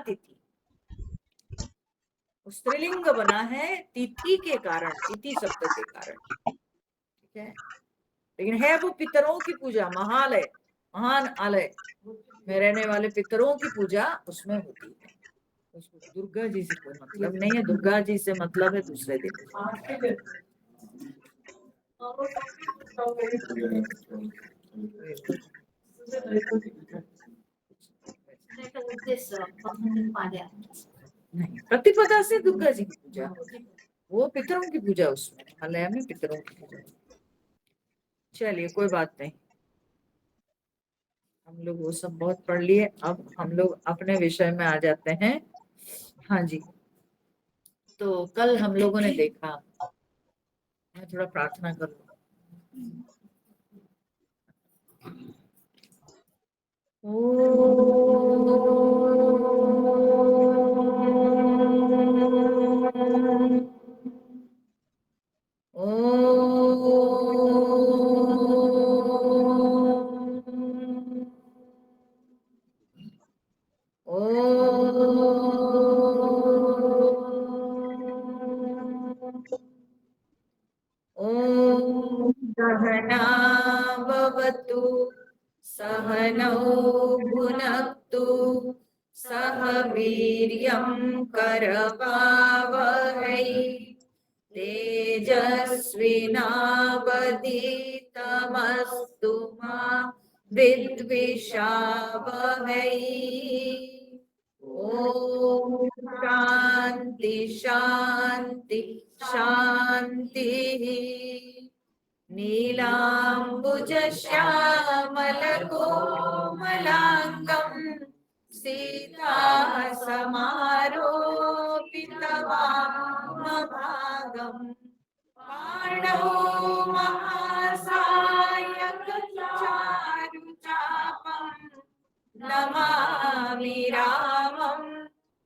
तिथि, स्त्रीलिंग बना है तिथि के कारण, तिथि शब्द के कारण, ठीक है। लेकिन है वो पितरों की पूजा, महालय, महान आलय में रहने वाले पितरों की पूजा उसमें होती है। उसको दुर्गा जी से कोई मतलब नहीं है, दुर्गा जी से मतलब है दूसरे दिन। नहीं, प्रतिपदा से दुर्गा जी की पूजा, वो पितरों की पूजा, उसमें महालय में पितरों की पूजा। चलिए कोई बात नहीं, हम लोग वो सब बहुत पढ़ लिए, अब हम लोग अपने विषय में आ जाते हैं। हाँ जी, तो कल हम लोगों ने देखा, मैं थोड़ा प्रार्थना कर लूं। ॐ सहना भवतु सहनौ भुनक्तु सह वीर्यं करवावहै तेजस्विनावधीतमस्तु मा विद्विषावहै। ओम शांति शांति शांति। नीलांबुज श्यामल कोमलांगं सीता समारोपितवामभागं पाणौ महासायक चारुचापं नमामि रामं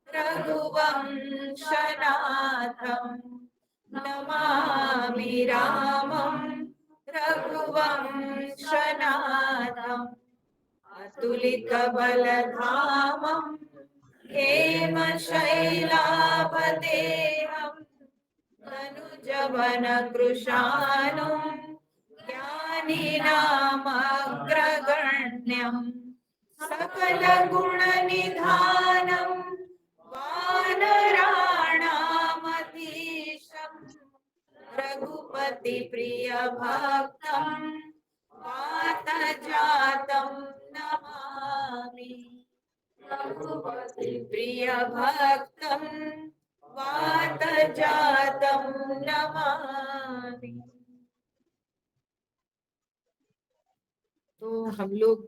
रघुवंशनाथं नमामि रामं रघुवंशनाथम् अतुलितबलधामं हेमशैलाभदेहं तनुजवनकृशानुं ज्ञानिनामग्रगण्यं सकलगुणनिधानं वानराणामधीशं रघुपतिप्रियभक्तं वातजातं नमामि। रघुपतिप्रियभक्तं वातजातं नमामि। तो हम लोग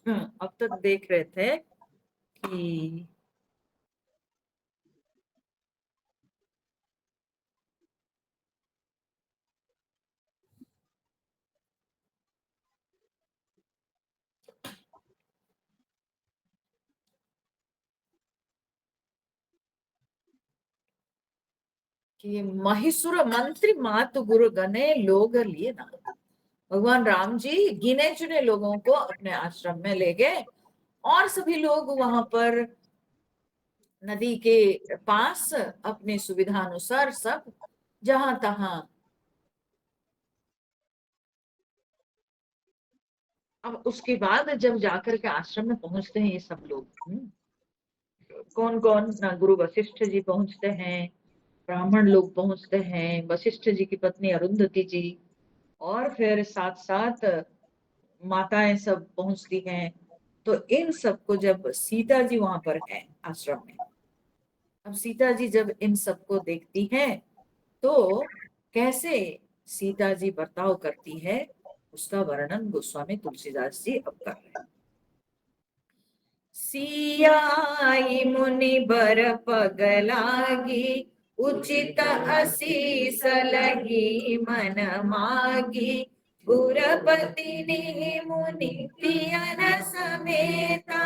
अब तक देख रहे थे कि महिषुर मंत्री मातु गुरु गणे लोग लिए ना, भगवान राम जी गिने चुने लोगों को अपने आश्रम में ले गए और सभी लोग वहां पर नदी के पास अपने सुविधा अनुसार सब जहां तहां। अब उसके बाद जब जाकर के आश्रम में पहुंचते हैं ये सब लोग, कौन कौन ना, गुरु वशिष्ठ जी पहुंचते हैं, ब्राह्मण लोग पहुंचते हैं, वशिष्ठ जी की पत्नी अरुंधति जी, और फिर साथ साथ माताएं सब पहुंचती हैं। तो इन सबको जब सीता जी वहां पर है आश्रम में, अब सीता जी जब इन सबको देखती हैं तो कैसे सीता जी बर्ताव करती है उसका वर्णन गोस्वामी तुलसीदास जी अब कर रहे हैं। सियाई मुनि बर पगलागी उचित असीस लगी मन मागी गुरपति ने मुनि प्रियन समेता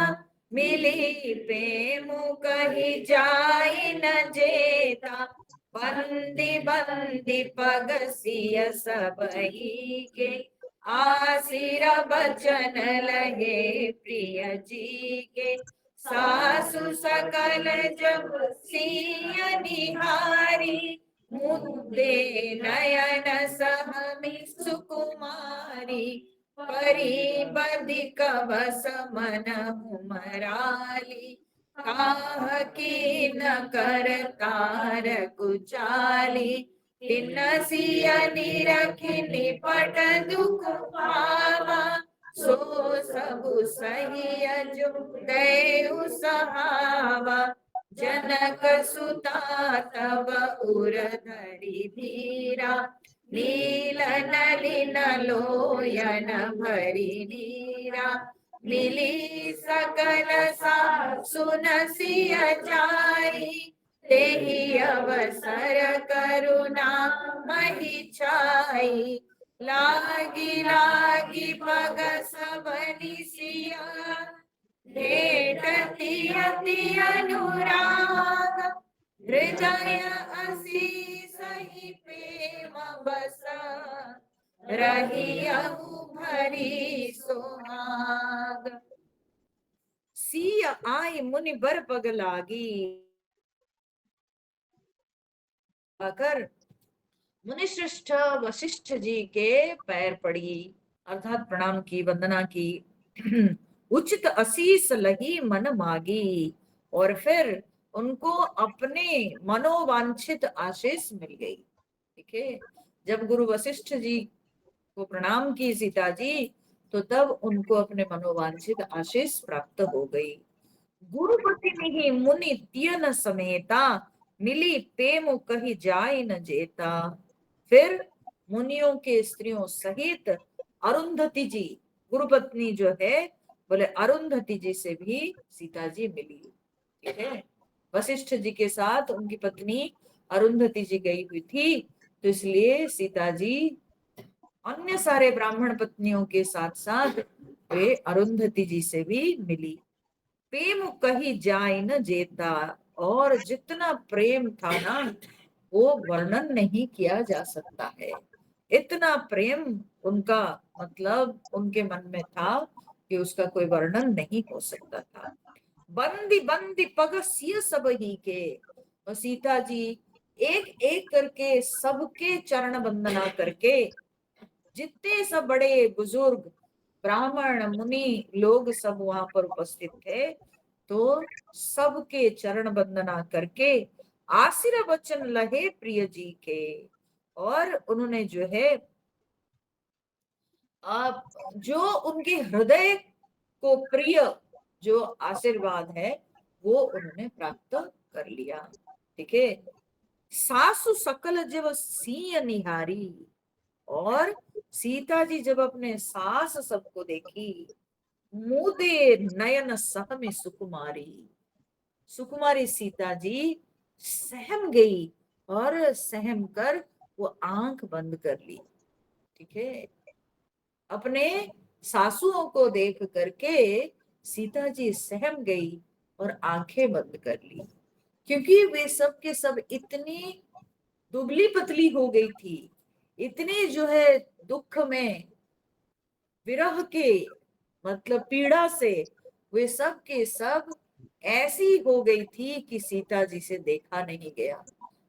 मिली प्रेम कही जाई न जेता बंदी बंदी पगसिय सबही के आसिर बचन लगे प्रिय जी के सासु सकल जब सिय निहारी, मुद्दे नयन सहमी सुकुमारी, परी बदिक बस मनहु मराली, काह की न कर तार कुचाली, तिन सिय निरखि निपट दुख पावा, सो सबु सही अजु दयु सहावा, जनक सुता तब उर धरि धीरा, नील नलिन लोयन भरी नीरा, मिली सकल सा सुन सिय जाई, तेहि अवसर करुणा महि छाई, लागी लागी पग सबनि सिया, भेटति अति अनुराग, हृदय असीस ही प्रेम बसा, रहियहु भरी सोहाग। सिय आई मुनि बर पग लागी, आकर मुनिश्रेष्ठ वशिष्ठ जी के पैर पड़ी, अर्थात प्रणाम की, वंदना की। उचित असीस लही मन मागी, और फिर उनको अपने मनोवांछित आशीष मिल गई। ठीक है, जब गुरु वशिष्ठ जी को प्रणाम की सीता जी, तो तब उनको अपने मनोवांछित आशीष प्राप्त हो गई। गुरुपति नहीं मुनि तियन समेता, मिली प्रेम कही जाय न जेता। फिर मुनियों के स्त्रियों सहित अरुंधति जी, गुरुपत्नी जो है, बोले अरुंधति जी से भी सीता जी मिली। ठीक है, वशिष्ठ जी के साथ उनकी पत्नी अरुंधति जी गई हुई थी, तो इसलिए सीता जी अन्य सारे ब्राह्मण पत्नियों के साथ साथ वे अरुंधति जी से भी मिली। प्रेम कही जाय न जेता, और जितना प्रेम था ना, वो वर्णन नहीं किया जा सकता है। इतना प्रेम उनका, मतलब उनके मन में था कि उसका कोई वर्णन नहीं हो सकता था। बंदी बंदी पग सिय सब ही के, और सीता जी एक एक करके सबके चरण वंदना करके, जितने सब बड़े बुजुर्ग ब्राह्मण मुनि लोग सब वहां पर उपस्थित थे, तो सबके चरण वंदना करके आशीर्वचन लहे प्रिय जी के, और उन्होंने जो है जो उनके हृदय को प्रिय जो आशीर्वाद है वो उन्होंने प्राप्त कर लिया। ठीक है, सासु सकल जब सिय निहारी, और सीता जी जब अपने सास सबको देखी, मुदे नयन सह में सुकुमारी, सुकुमारी सीता जी सहम गई, और सहम कर वो आंख बंद कर ली। ठीक है, अपने सासुओं को देख करके सीता जी सहम गई और आंखें बंद कर ली, क्योंकि वे सब के सब इतनी दुबली पतली हो गई थी, इतने जो है दुख में, विरह के मतलब पीड़ा से वे सब के सब ऐसी हो गई थी कि सीता जी से देखा नहीं गया।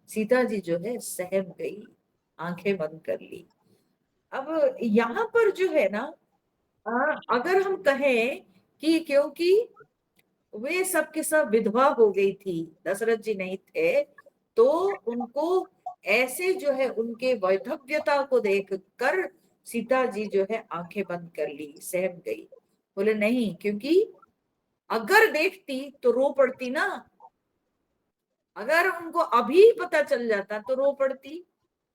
सीता जी जो है सहम गई, आंखें बंद कर ली। अब यहाँ पर जो है ना, अगर हम कहें कि क्योंकि वे सब के सब विधवा हो गई थी, दशरथ जी नहीं थे, तो उनको ऐसे जो है उनके वैधव्यता को देख कर सीता जी जो है आंखें बंद कर ली, सहम गई। बोले नहीं, क्योंकि अगर देखती तो रो पड़ती ना, अगर उनको अभी पता चल जाता तो रो पड़ती।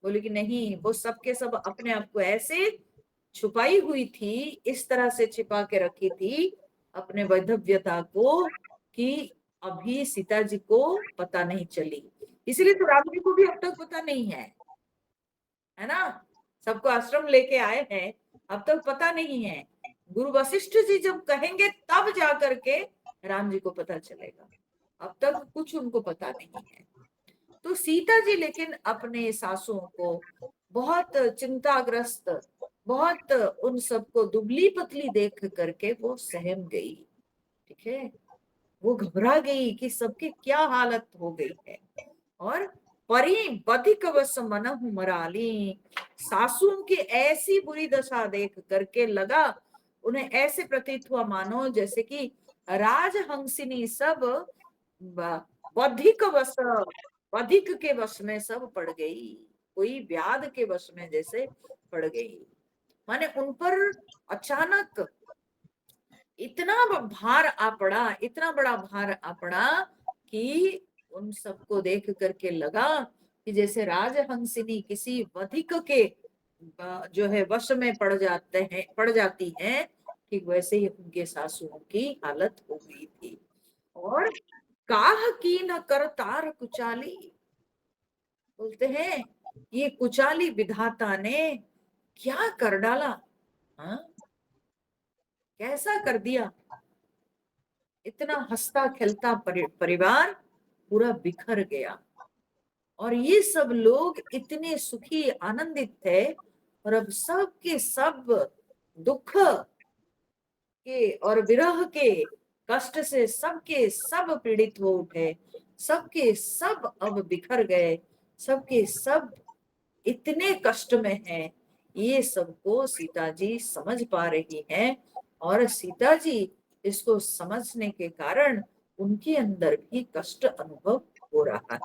बोले कि नहीं, वो सबके सब अपने आप को ऐसे छुपाई हुई थी, इस तरह से छिपा के रखी थी अपने वैधव्यता को, कि अभी सीता जी को पता नहीं चली। इसलिए तो राम जी को भी अब तक पता नहीं है ना, सबको आश्रम लेके आए हैं, अब तक पता नहीं है। गुरु वशिष्ठ जी जब कहेंगे तब जा करके राम जी को पता चलेगा, अब तक कुछ उनको पता नहीं है। तो सीता जी लेकिन अपने सासुओं को बहुत चिंताग्रस्त, बहुत उन सबको दुबली पतली देख करके वो सहम गई। ठीक है, वो घबरा गई कि सबकी क्या हालत हो गई है। और परी बधिक वश मनहु मराली, सासुओं की ऐसी बुरी दशा देख करके लगा, उन्हें ऐसे प्रतीत हुआ मानो जैसे कि राजहंसिनी सब बधिक वश, बधिक के वश में सब पड़ गई, कोई व्याध के वश में जैसे पड़ गई। माने उन पर अचानक इतना भार आ पड़ा, इतना बड़ा भार आ पड़ा कि उन सबको देख करके लगा कि जैसे राजहंसिनी किसी वधिक के जो है वश में पड़ जाते हैं, पड़ जाती हैं, ठीक वैसे ही उनके सासुओं की हालत हो गई थी। और काह की न कर तार कुचाली, बोलते हैं ये कुचाली विधाता ने क्या कर डाला, हाँ कैसा कर दिया, इतना हंसता खेलता परिवार पूरा बिखर गया। और ये सब लोग इतने सुखी आनंदित थे, और अब सब के सब दुख के और विरह के कष्ट से सबके सब पीड़ित हो उठे, सबके सब अब बिखर गए, सबके सब इतने कष्ट में हैं। ये सबको सीता जी समझ पा रही हैं, और सीता जी इसको समझने के कारण उनके अंदर भी कष्ट अनुभव हो रहा है।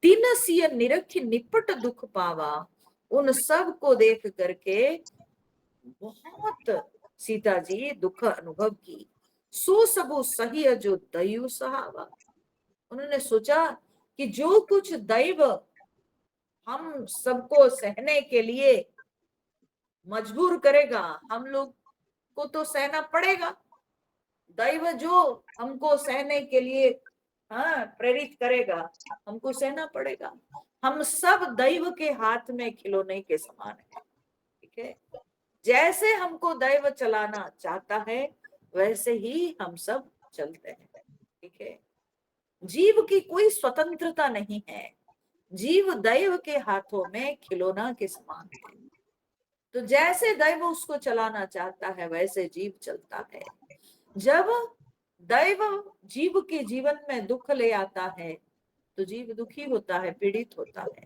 तीन सिय निरख निपट दुख पावा, उन सब को देख करके बहुत सीता जी दुख अनुभव की। सो सबो सही जो दैव सहावा, उन्होंने सोचा कि जो कुछ दैव हम सबको सहने के लिए मजबूर करेगा, हम लोग को तो सहना पड़ेगा। दैव जो हमको सहने के लिए हाँ प्रेरित करेगा, हमको सहना पड़ेगा। हम सब दैव के हाथ में खिलौने के समान है, ठीक है। जैसे हमको दैव चलाना चाहता है वैसे ही हम सब चलते हैं, ठीक है। जीव की कोई स्वतंत्रता नहीं है, जीव दैव के हाथों में खिलौना के समान है। तो जैसे दैव उसको चलाना चाहता है वैसे जीव चलता है। जब दैव जीव के जीवन में दुख ले आता है तो जीव दुखी होता है, पीड़ित होता है।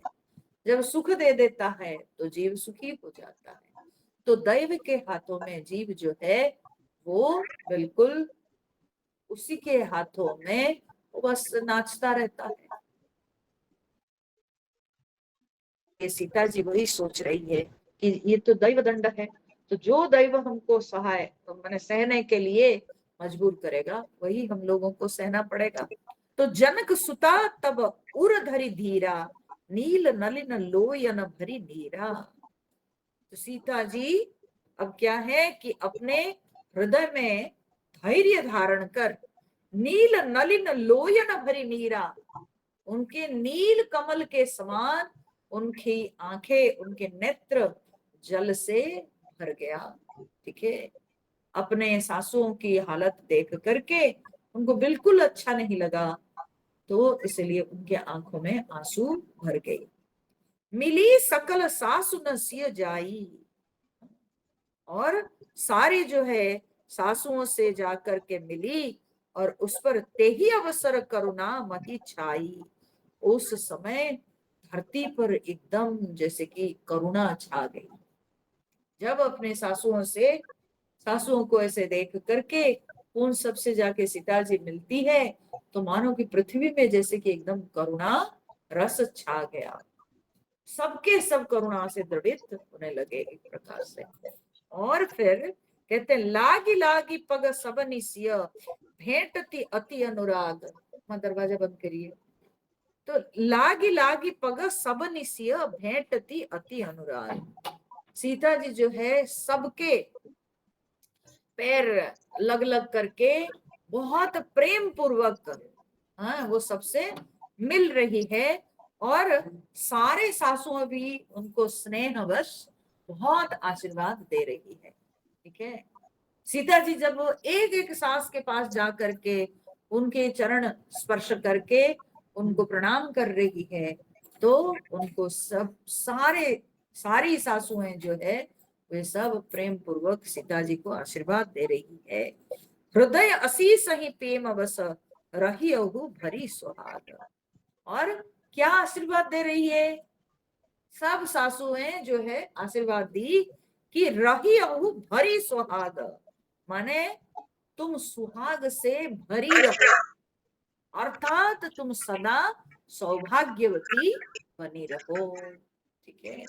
जब सुख दे देता है तो जीव सुखी हो जाता है। तो दैव के हाथों में जीव जो है वो बिल्कुल उसी के हाथों में वो बस नाचता रहता है। ये सीता जी वही सोच रही है कि ये तो दैव दंड है, तो जो दैव हमको सहाय तो मैंने सहने के लिए मजबूर करेगा वही हम लोगों को सहना पड़ेगा। तो जनक सुता तब उर धरि धीरा, नील नलिन लोयन भरी नीरा। तो सीता जी अब क्या है कि अपने हृदय में धैर्य धारण कर, नील नलिन लोयन भरी नीरा, उनके नील कमल के समान उनकी आंखें, उनके नेत्र जल से भर गया, ठीक है। अपने सासुओं की हालत देख करके उनको बिल्कुल अच्छा नहीं लगा, तो इसलिए उनके आंखों में आंसू भर गए। मिली सकल सासु न सिय जाई, और सारी जो है सासुओं से जाकर के मिली और उस पर तेही अवसर करुणा मही छाई। उस समय धरती पर एकदम जैसे कि करुणा छा गई। जब अपने सासुओं को ऐसे देख करके उन सबसे जाके सीता जी मिलती है तो मानो कि पृथ्वी में जैसे कि एकदम करुणा रस छा गया। सबके सब करुणा से द्रवित होने लगे एक प्रकार से। और फिर कहते हैं लागी लागी पग सबनि सिय, भेंटती अति अनुराग। दरवाजा बंद करिए। तो लागी लागी पग सबनि सिय, भेंटती अति अनुराग। सीता जी जो है सबके पैर लग लग करके बहुत प्रेम पूर्वक हाँ वो सबसे मिल रही है, और सारे सासुओं भी उनको स्नेहवश बहुत आशीर्वाद दे रही है, ठीक है। सीता जी जब एक एक सास के पास जा करके उनके चरण स्पर्श करके उनको प्रणाम कर रही है तो उनको सब सारी सासुएं जो है वे सब प्रेम पूर्वक सीता जी को आशीर्वाद दे रही है। हृदय असी सही प्रेम बस, रही अहु भरी सुहाग। और क्या आशीर्वाद दे रही है? सब सासुएं जो है आशीर्वाद दी कि रही अहु भरी सुहाग, माने तुम सुहाग से भरी रहो, अर्थात तुम सदा सौभाग्यवती बनी रहो। ठीक है,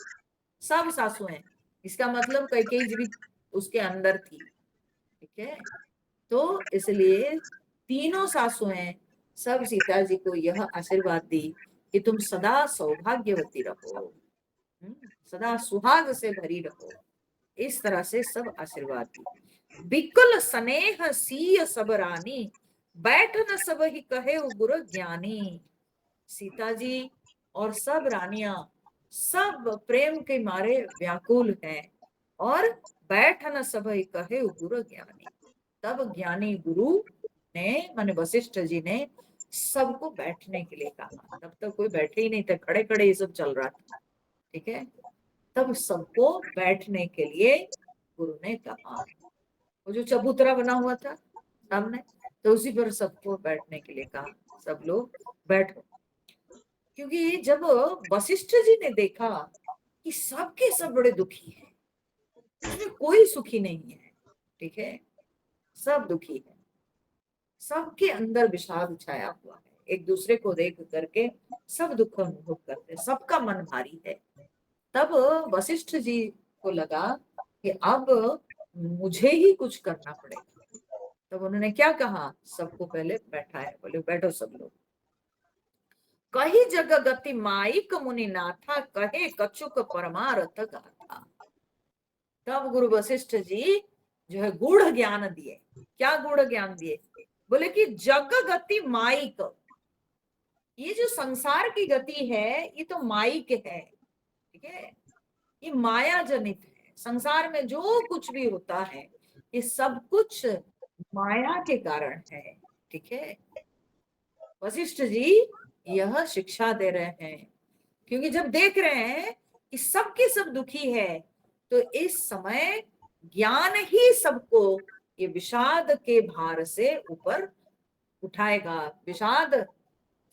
सब सासुएं, इसका मतलब कैकेयी जी भी उसके अंदर थी। ठीक है, तो इसलिए तीनों सासुएं सब सीता जी को यह आशीर्वाद दी कि तुम सदा सौभाग्यवती रहो, सदा सुहाग से भरी रहो। इस तरह से सब आशीर्वाद दी। बिकुल स्नेह सीय सब रानी, बैठ न सब ही कहे गुरु ज्ञानी। सीता जी और सब रानियां सब प्रेम के मारे व्याकुल हैं, और बैठ न सब ही कहे गुरु ज्ञानी। तब ज्ञानी गुरु ने, माने वशिष्ठ जी ने सबको बैठने के लिए कहा। तब तक कोई बैठे ही नहीं थे, खड़े खड़े ये सब चल रहा था। ठीक है, तब सबको बैठने के लिए गुरु ने कहा। वो जो चबूतरा बना हुआ था सामने, तो उसी पर सबको बैठने के लिए कहा, सब लोग बैठो। क्योंकि जब वशिष्ठ जी ने देखा कि सबके सब बड़े दुखी हैं, उसमें कोई सुखी नहीं है, ठीक है, सब दुखी है, सबके अंदर विषाद छाया हुआ है, एक दूसरे को देख करके सब दुख अनुभव करते, सबका मन भारी है। तब वशिष्ठ जी को लगा कि अब मुझे ही कुछ करना पड़ेगा। तब उन्होंने क्या कहा, सबको पहले बैठाया, बोले बैठो सब लोग। कही जग गति माइक मुनि नाथा, कहे कछुक परमारथ गाथा। तब गुरु वशिष्ठ जी जो है गूढ़ ज्ञान दिए। क्या गूढ़ ज्ञान दिए? बोले कि जग गति माइक, ये जो संसार की गति है ये तो माइक है। ठीक है, ये माया जनित है। संसार में जो कुछ भी होता है ये सब कुछ माया के कारण है। ठीक है, वशिष्ठ जी यह शिक्षा दे रहे हैं, क्योंकि जब देख रहे हैं कि सबके सब दुखी है, तो इस समय ज्ञान ही सबको ये विषाद के भार से ऊपर उठाएगा, विषाद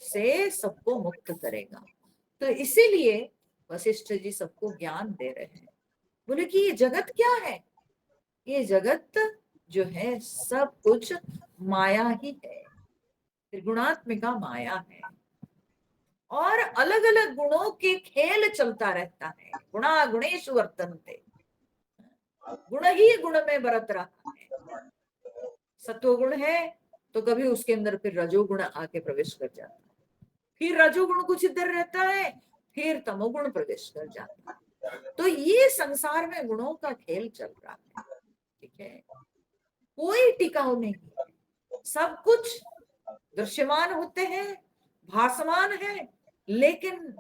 से सबको मुक्त करेगा। तो इसीलिए वशिष्ठ जी सबको ज्ञान दे रहे हैं। बोले कि ये जगत क्या है? ये जगत जो है सब कुछ माया ही है, त्रिगुणात्मिका माया है, और अलग अलग गुणों के खेल चलता रहता है। गुणा गुणेश वर्तन्ते, गुण ही गुण में बरत रहा है। सत्वगुण है तो कभी उसके अंदर फिर रजोगुण आके प्रवेश कर जाता है, फिर रजोगुण कुछ इधर रहता है, फिर तमोगुण प्रवेश कर जाता है। तो ये संसार में गुणों का खेल चल रहा है। ठीक है, कोई टिकाऊ नहीं है, सब कुछ दृश्यमान होते हैं, भासमान है, लेकिन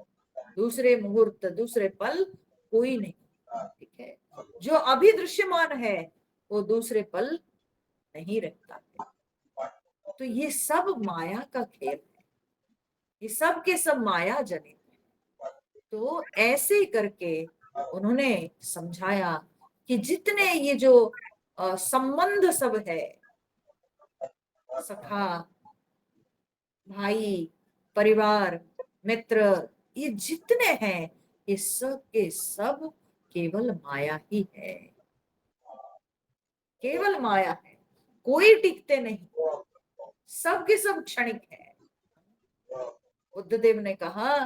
दूसरे मुहूर्त दूसरे पल कोई नहीं। ठीक है, जो अभी दृश्यमान है वो दूसरे पल नहीं रहता है। तो ये सब माया का खेल है, ये सब के सब माया जनित है। तो ऐसे करके उन्होंने समझाया कि जितने ये जो संबंध सब है, सखा, भाई, परिवार, मित्र, ये जितने हैं ये सब के सब केवल माया ही है, केवल माया है, कोई टिकते नहीं, सब के सब क्षणिक है। बुद्धदेव ने कहा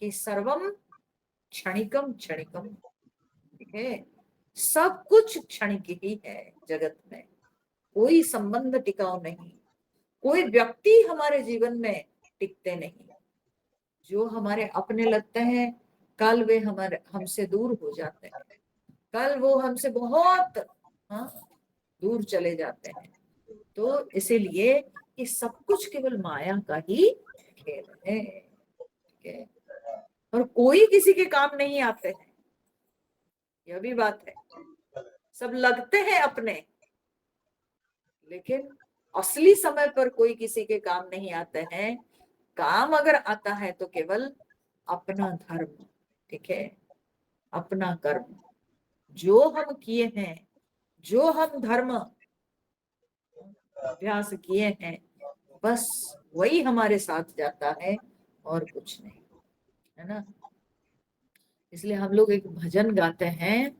कि सर्वम क्षणिकम क्षणिकम। ठीक है, सब कुछ क्षणिक ही है जगत में, कोई संबंध टिकाऊ नहीं, कोई व्यक्ति हमारे जीवन में टिकते नहीं। जो हमारे अपने लगते हैं कल वे हमारे हमसे दूर हो जाते हैं, कल वो हमसे बहुत दूर चले जाते हैं। तो इसीलिए ये सब कुछ केवल माया का ही खेल है। ठीक है, और कोई किसी के काम नहीं आते हैं, यह भी बात है। सब लगते हैं अपने, लेकिन असली समय पर कोई किसी के काम नहीं आते हैं। काम अगर आता है तो केवल अपना धर्म, ठीक है, अपना कर्म, जो हम किए हैं, जो हम धर्म अभ्यास किए हैं, बस वही हमारे साथ जाता है और कुछ नहीं, है ना। इसलिए हम लोग एक भजन गाते हैं,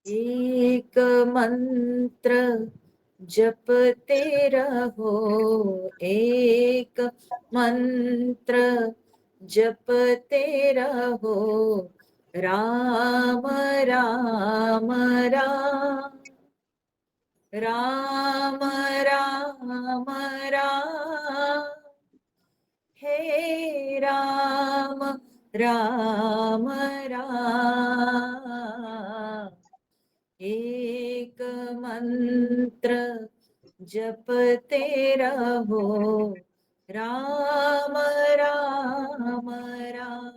एक मंत्र जपते रहो, एक मंत्र जपते रहो, राम राम राम, राम राम राम, हे राम राम राम, एक मंत्र जपते रहो, राम राम राम।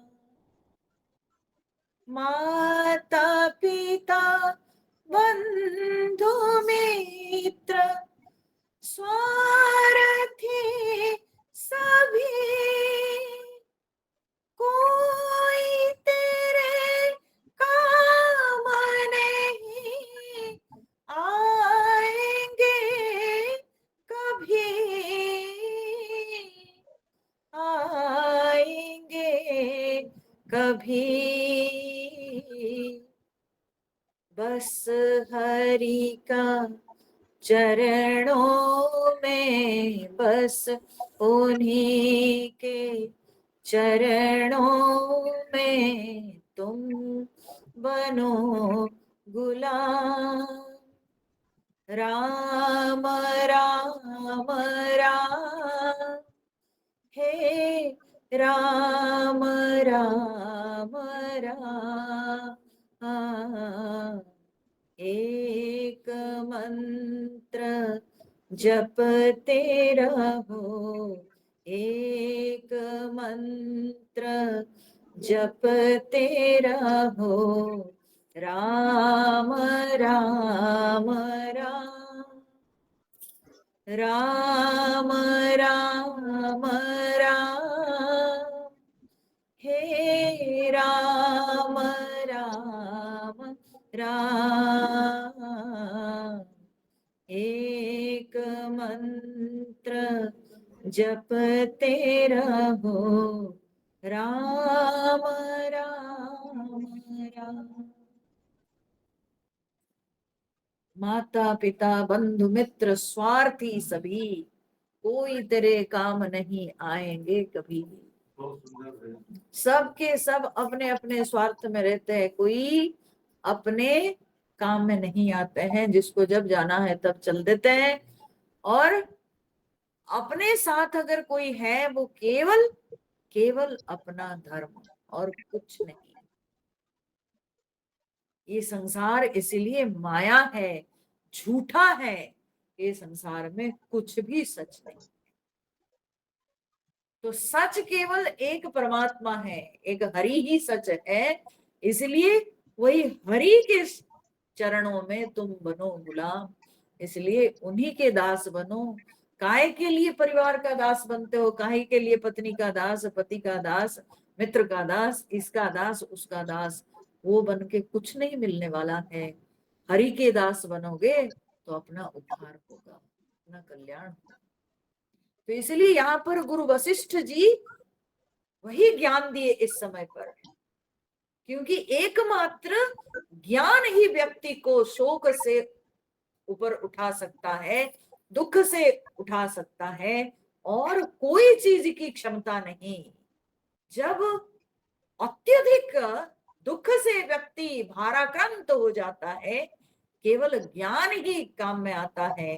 माता पिता बंधु मित्र स्वार्थी सभी, कोई तेरे काम नहीं आएंगे कभी, आएंगे कभी, बस हरि का चरणों में, बस उन्हीं के चरणों में तुम बनो गुलाम, राम राम राम, हे राम राम राम, एक मंत्र जपते रहो, एक मंत्र जपते रहो, राम राम राम, राम राम राम, हे राम राम राम, एक मंत्र जपते रहो, राम राम राम। माता पिता बंधु मित्र स्वार्थी सभी, कोई तेरे काम नहीं आएंगे कभी, सबके सब अपने अपने स्वार्थ में रहते हैं, कोई अपने काम में नहीं आते हैं, जिसको जब जाना है तब चल देते हैं, और अपने साथ अगर कोई है वो केवल केवल अपना धर्म और कुछ नहीं। ये संसार इसलिए माया है, झूठा है, ये संसार में कुछ भी सच नहीं। तो सच केवल एक परमात्मा है, एक हरि ही सच है, इसलिए वही हरि के चरणों में तुम बनो गुलाम, इसलिए उन्हीं के दास बनो। काय के लिए परिवार का दास बनते हो, काय के लिए पत्नी का दास, पति का दास, मित्र का दास, इसका दास उसका दास, वो बन के कुछ नहीं मिलने वाला है। हरि के दास बनोगे तो अपना उद्धार होगा, अपना कल्याण होगा। तो इसलिए यहाँ पर गुरु वशिष्ठ जी वही ज्ञान दिए इस समय पर, क्योंकि एकमात्र ज्ञान ही व्यक्ति को शोक से ऊपर उठा सकता है, दुख से उठा सकता है, और कोई चीज की क्षमता नहीं। जब अत्यधिक दुख से व्यक्ति भाराक्रांत हो जाता है, केवल ज्ञान ही काम में आता है,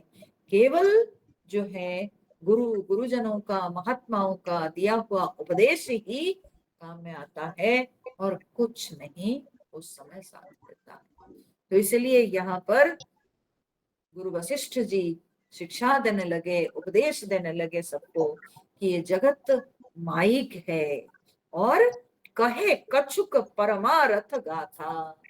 केवल जो है गुरुजनों का, महात्माओं का दिया हुआ उपदेश ही काम में आता है, और कुछ नहीं उस समय साथ देता है। तो इसलिए यहाँ पर गुरु वशिष्ठ जी शिक्षा देने लगे, उपदेश देने लगे सबको कि ये जगत माइक है, और कहे कछुक परमार्थ गाथा,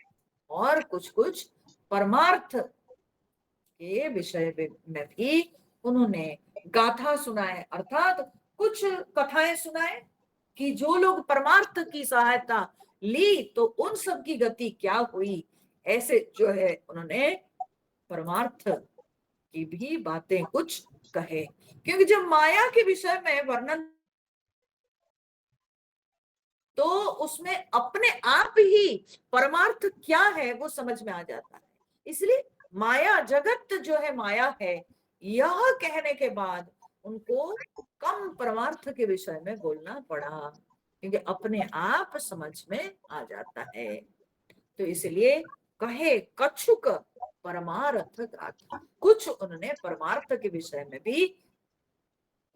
और कुछ कुछ परमार्थ के विषय में भी उन्होंने गाथा सुनाए, अर्थात कुछ कथाएं सुनाए कि जो लोग परमार्थ की सहायता ली तो उन सब की गति क्या हुई। ऐसे जो है उन्होंने परमार्थ की भी बातें कुछ कहे, क्योंकि जब माया के विषय में वर्णन तो उसमें अपने आप ही परमार्थ क्या है वो समझ में आ जाता है। इसलिए माया जगत जो है माया है, यह कहने के बाद उनको कम परमार्थ के विषय में बोलना पड़ा, क्योंकि अपने आप समझ में आ जाता है। तो इसलिए कहे कछुक परमार्थ गाथा, कुछ उन्होंने परमार्थ के विषय में भी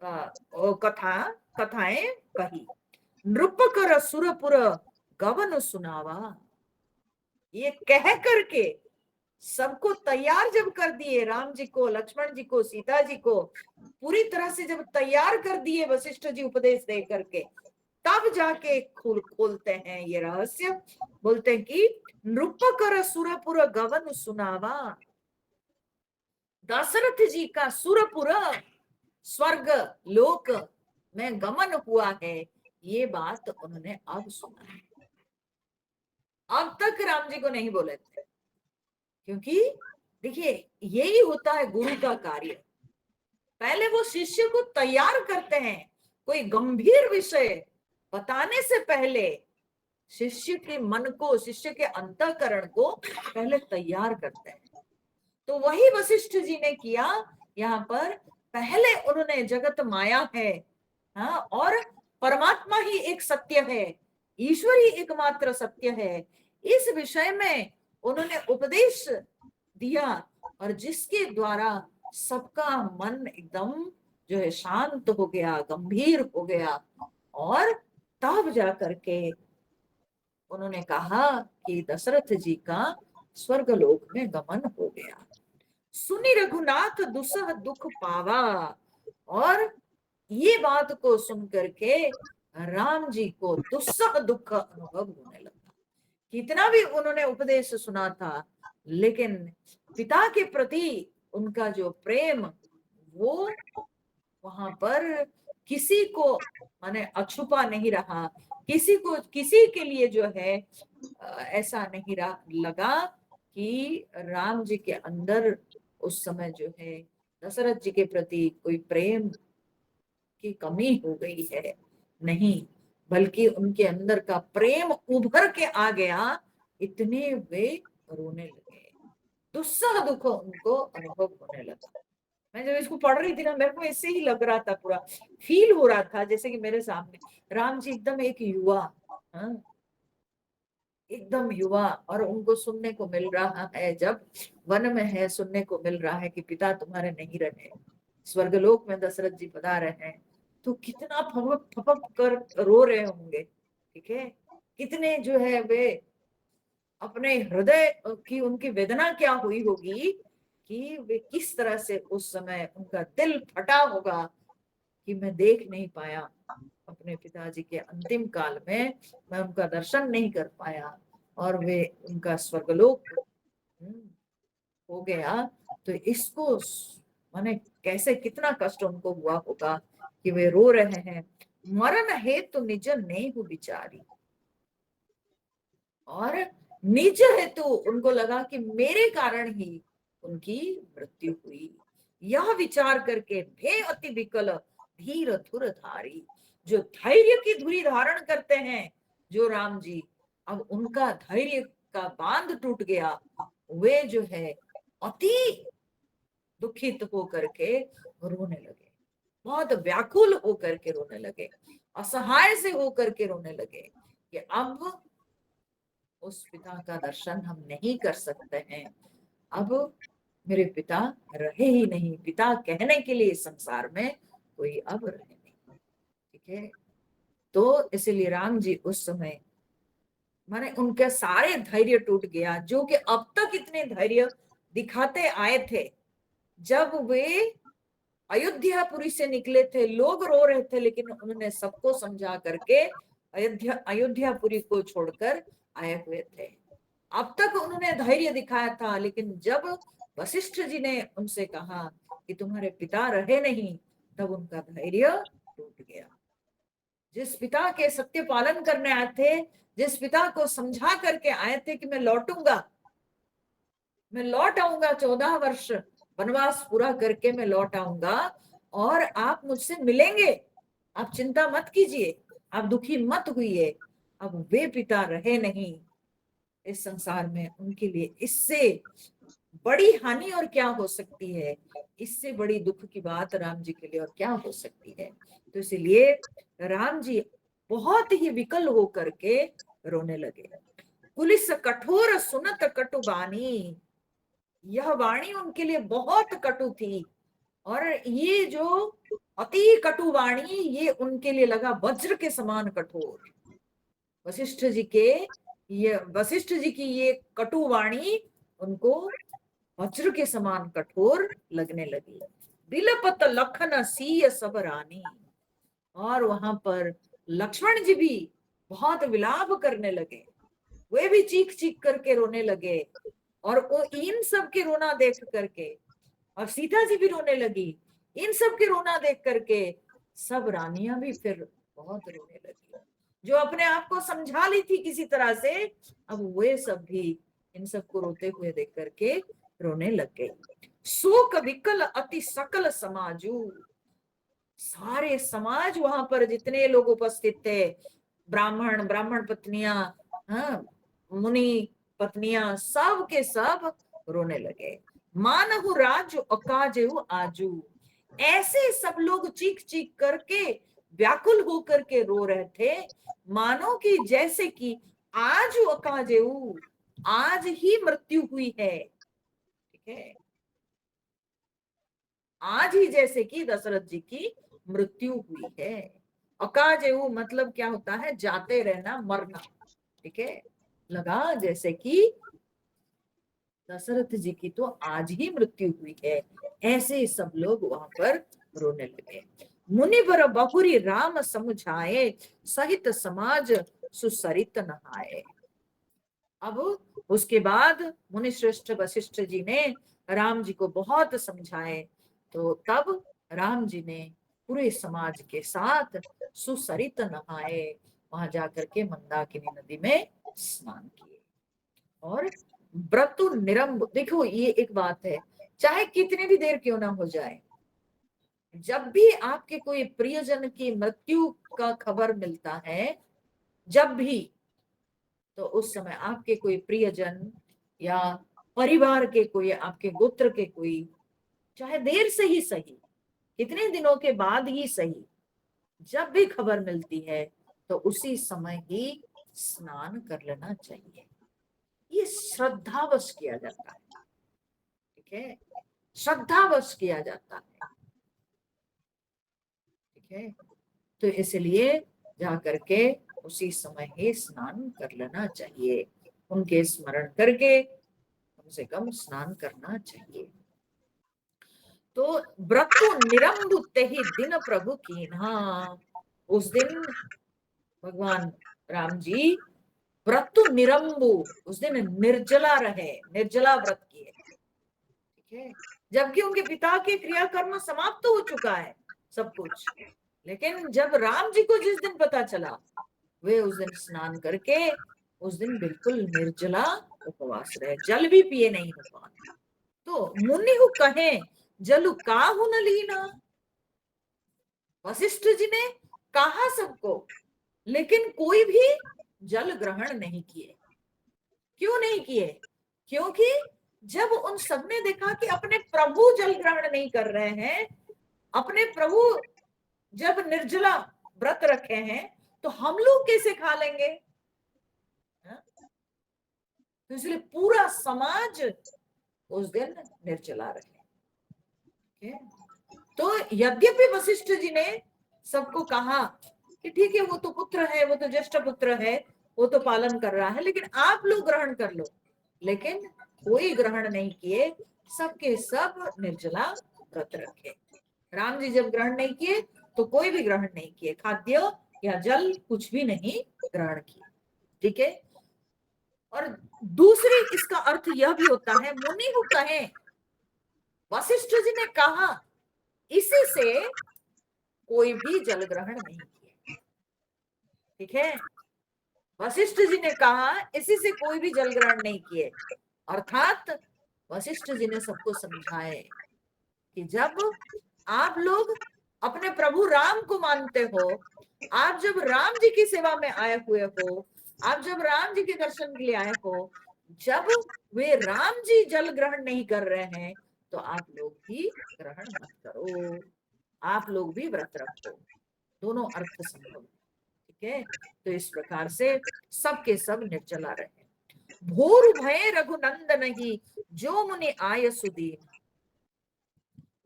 कथाएं कही। नृपकर सुरपुर गवन सुनावा, ये कह करके सबको तैयार जब कर दिए, राम जी को, लक्ष्मण जी को, सीता जी को पूरी तरह से जब तैयार कर दिए वशिष्ठ जी उपदेश दे करके, तब जाके खोलते हैं ये रहस्य। बोलते हैं कि नृपकर सुरपुर गवन सुनावा, दशरथ जी का सुरपुर स्वर्ग लोक में गमन हुआ है, ये बात उन्होंने अब सुना है। अब तक राम जी को नहीं बोले थे, क्योंकि देखिए यही होता है गुरु का कार्य। पहले वो शिष्य को तैयार करते हैं, कोई गंभीर विषय बताने से पहले शिष्य के मन को, शिष्य के अंतःकरण को पहले तैयार करते हैं। तो वही वशिष्ठ जी ने किया यहाँ पर। पहले उन्होंने जगत माया है, हाँ, और परमात्मा ही एक सत्य है, ईश्वर ही एकमात्र सत्य है, इस विषय में उन्होंने उपदेश दिया, और जिसके द्वारा सबका मन एकदम जो है शांत हो गया, गंभीर हो गया, और तब जा करके उन्होंने कहा कि दशरथ जी का स्वर्गलोक में गमन हो गया। सुनी रघुनाथ दुसह दुख पावा, और ये बात को सुन करके राम जी को दुस्सह दुख अनुभव होने लगा। कितना भी उन्होंने उपदेश सुना था, लेकिन पिता के प्रति उनका जो प्रेम, वो वहां पर किसी को माने अछुपा नहीं रहा, किसी को किसी के लिए जो है ऐसा नहीं लगा कि राम जी के अंदर उस समय जो है दशरथ जी के प्रति कोई प्रेम की कमी हो गई है। नहीं, बल्कि उनके अंदर का प्रेम उभर के आ गया, इतने वे रोने लगे, दुस्सह दुख उनको अनुभव होने लगा। मैं जब इसको पढ़ रही थी ना, मेरे को ऐसे ही लग रहा था, पूरा फील हो रहा था जैसे कि मेरे सामने राम जी एकदम एक युवा, हाँ, एकदम युवा, और उनको सुनने को मिल रहा है, जब वन में है सुनने को मिल रहा है कि पिता तुम्हारे नहीं रहे, स्वर्गलोक में दशरथ जी पधारे हैं, तो कितना फपक फपक कर रो रहे होंगे। ठीक है, कितने जो है वे अपने हृदय की उनकी वेदना क्या हुई होगी, कि वे किस तरह से उस समय उनका दिल फटा होगा कि मैं देख नहीं पाया अपने पिताजी के अंतिम काल में, मैं उनका दर्शन नहीं कर पाया, और वे उनका स्वर्गलोक हो गया। तो इसको माने कैसे, कितना कष्ट उनको हुआ होगा कि वे रो रहे हैं। मरण हेतु तो निज नेहु विचारी, और निज हेतु उनको लगा कि मेरे कारण ही उनकी मृत्यु हुई, यह विचार करके भे अति विकल धीर धुर धारी, जो धैर्य की धुरी धारण करते हैं जो राम जी, अब उनका धैर्य का बांध टूट गया, वे जो है अति दुखित होकर के रोने लगे, बहुत व्याकुल होकर के रोने लगे, असहाय से होकर के रोने लगे कि अब उस पिता का दर्शन हम नहीं कर सकते हैं, अब मेरे पिता रहे ही नहीं, पिता कहने के लिए संसार में कोई अब रहे नहीं। ठीक है, तो इसलिए राम जी उस समय माने उनके सारे धैर्य टूट गया, जो कि अब तक इतने धैर्य दिखाते आए थे। जब वे अयोध्यापुरी से निकले थे, लोग रो रहे थे, लेकिन उन्होंने सबको समझा करके अयोध्यापुरी को छोड़कर आए हुए थे। अब तक उन्होंने धैर्य दिखाया था, लेकिन जब वशिष्ठ जी ने उनसे कहा कि तुम्हारे पिता रहे नहीं, तब उनका धैर्य टूट गया। जिस पिता के सत्य पालन करने आए थे, जिस पिता को समझा करके आए थे कि मैं लौटूंगा, मैं लौट आऊंगा 14 वर्ष वनवास पूरा करके मैं लौट आऊंगा और आप मुझसे मिलेंगे, आप चिंता मत कीजिए, आप दुखी मत हुइए। अब वे पिता रहे नहीं इस संसार में, उनके लिए इससे बड़ी हानि और क्या हो सकती है, इससे बड़ी दुख की बात राम जी के लिए और क्या हो सकती है। तो इसलिए राम जी बहुत ही विकल होकर के रोने लगे। पुलिस कठोर सुनत कटु बानी, यह वाणी उनके लिए बहुत कटु थी। और ये जो अति कटु वाणी, ये उनके लिए लगा वज्र के समान कठोर। वशिष्ठ जी के वशिष्ठ जी की ये कटु वाणी उनको वज्र के समान कठोर लगने लगी। बिलपत लखन सीय सब रानी, और वहां पर लक्ष्मण जी भी बहुत विलाप करने लगे, वे भी चीख चीख करके रोने लगे। और वो इन सब के रोना देख करके, और सीता जी भी रोने लगी, इन सब के रोना देख करके सब रानियां भी फिर बहुत रोने लगी। जो अपने आप को समझा ली थी किसी तरह से, अब वे सब भी इन सबको रोते हुए देख करके रोने लग गए। शोक विकल अति सकल समाजू, सारे समाज वहां पर जितने लोग उपस्थित थे, ब्राह्मण, ब्राह्मण पत्नियां, हाँ, मुनि पत्नियां, सब के सब रोने लगे। मानहु राजु अकाजेहु आजू, ऐसे सब लोग चीख चीख करके व्याकुल होकर के रो रहे थे, मानो कि जैसे कि आज अकाजेहु, आज ही मृत्यु हुई है। ठीक है, आज ही जैसे कि दशरथ जी की मृत्यु हुई है। अकाजेहु मतलब क्या होता है, जाते रहना, मरना। ठीक है, लगा जैसे कि दशरथ जी की तो आज ही मृत्यु हुई है, ऐसे सब लोग वहां पर रोने लगे। मुनिवर बहुरी राम समुझाए, सहित समाज सुसरित नहाए। अब उसके बाद मुनि श्रेष्ठ वशिष्ठ जी ने राम जी को बहुत समझाए, तो तब राम जी ने पूरे समाज के साथ सुसरित नहाए, वहां जाकर के मंदाकिनी नदी में स्नान किए। और व्रतु निरंब, देखो ये एक बात है, चाहे कितनी भी देर क्यों ना हो जाए, जब भी आपके कोई प्रियजन की मृत्यु का खबर मिलता है, जब भी, तो उस समय आपके कोई प्रियजन या परिवार के कोई, आपके गोत्र के कोई, चाहे देर से ही सही, कितने दिनों के बाद ही सही, जब भी खबर मिलती है तो उसी समय ही स्नान कर लेना चाहिए। ये श्रद्धावश किया जाता है। ठीक है, श्रद्धावश किया जाता है। ठीक है, तो इसलिए जा करके उसी समय ही स्नान कर लेना चाहिए, उनके स्मरण करके कम से कम स्नान करना चाहिए। तो व्रतु निरंबु तेहि दिन प्रभु कीन्हा, उस दिन भगवान राम जी व्रतु निरंबु, उस दिन निर्जला रहे, निर्जला व्रत किए। ठीक है, जबकि उनके पिता के क्रियाकर्म समाप्त हो चुका है सब कुछ, लेकिन जब राम जी को जिस दिन पता चला, वे उस दिन स्नान करके उस दिन बिल्कुल निर्जला उपवास रहे, जल भी पिए नहीं भगवान। तो मुनि कहे जलु काहु न लीना, वशिष्ठ जी ने कहा सबको, लेकिन कोई भी जल ग्रहण नहीं किए। क्यों नहीं किए? क्योंकि जब उन सबने देखा कि अपने प्रभु जल ग्रहण नहीं कर रहे हैं, अपने प्रभु जब निर्जला व्रत रखे हैं, तो हम लोग कैसे खा लेंगे? तो इसलिए पूरा समाज उस दिन निर्जला रहे। तो यद्यपि वशिष्ठ जी ने सबको कहा कि ठीक है, वो तो पुत्र है, वो तो ज्येष्ठ पुत्र है, वो तो पालन कर रहा है, लेकिन आप लोग ग्रहण कर लो, लेकिन कोई ग्रहण नहीं किए, सबके सब निर्जला व्रत रखे। राम जी जब ग्रहण नहीं किए तो कोई भी ग्रहण नहीं किए, खाद्य या जल कुछ भी नहीं ग्रहण किए। ठीक है, और दूसरी इसका अर्थ यह भी होता है, मुनि कहे, वशिष्ठ जी ने कहा, इसी से कोई भी जल ग्रहण नहीं किया। ठीक है, वशिष्ठ जी ने कहा, इसी से कोई भी जल ग्रहण नहीं किए, अर्थात वशिष्ठ जी ने सबको समझाए कि जब आप लोग अपने प्रभु राम को मानते हो, आप जब राम जी की सेवा में आए हुए हो, आप जब राम जी के दर्शन के लिए आए हो, जब वे राम जी जल ग्रहण नहीं कर रहे हैं तो आप लोग भी ग्रहण मत करो, आप लोग भी व्रत रखो। दोनों अर्थ संभव, ठीक है। तो इस प्रकार से सबके सब निर्जला रहे। भोर भय रघुनंदन ही जो मुनि आय सुदीन।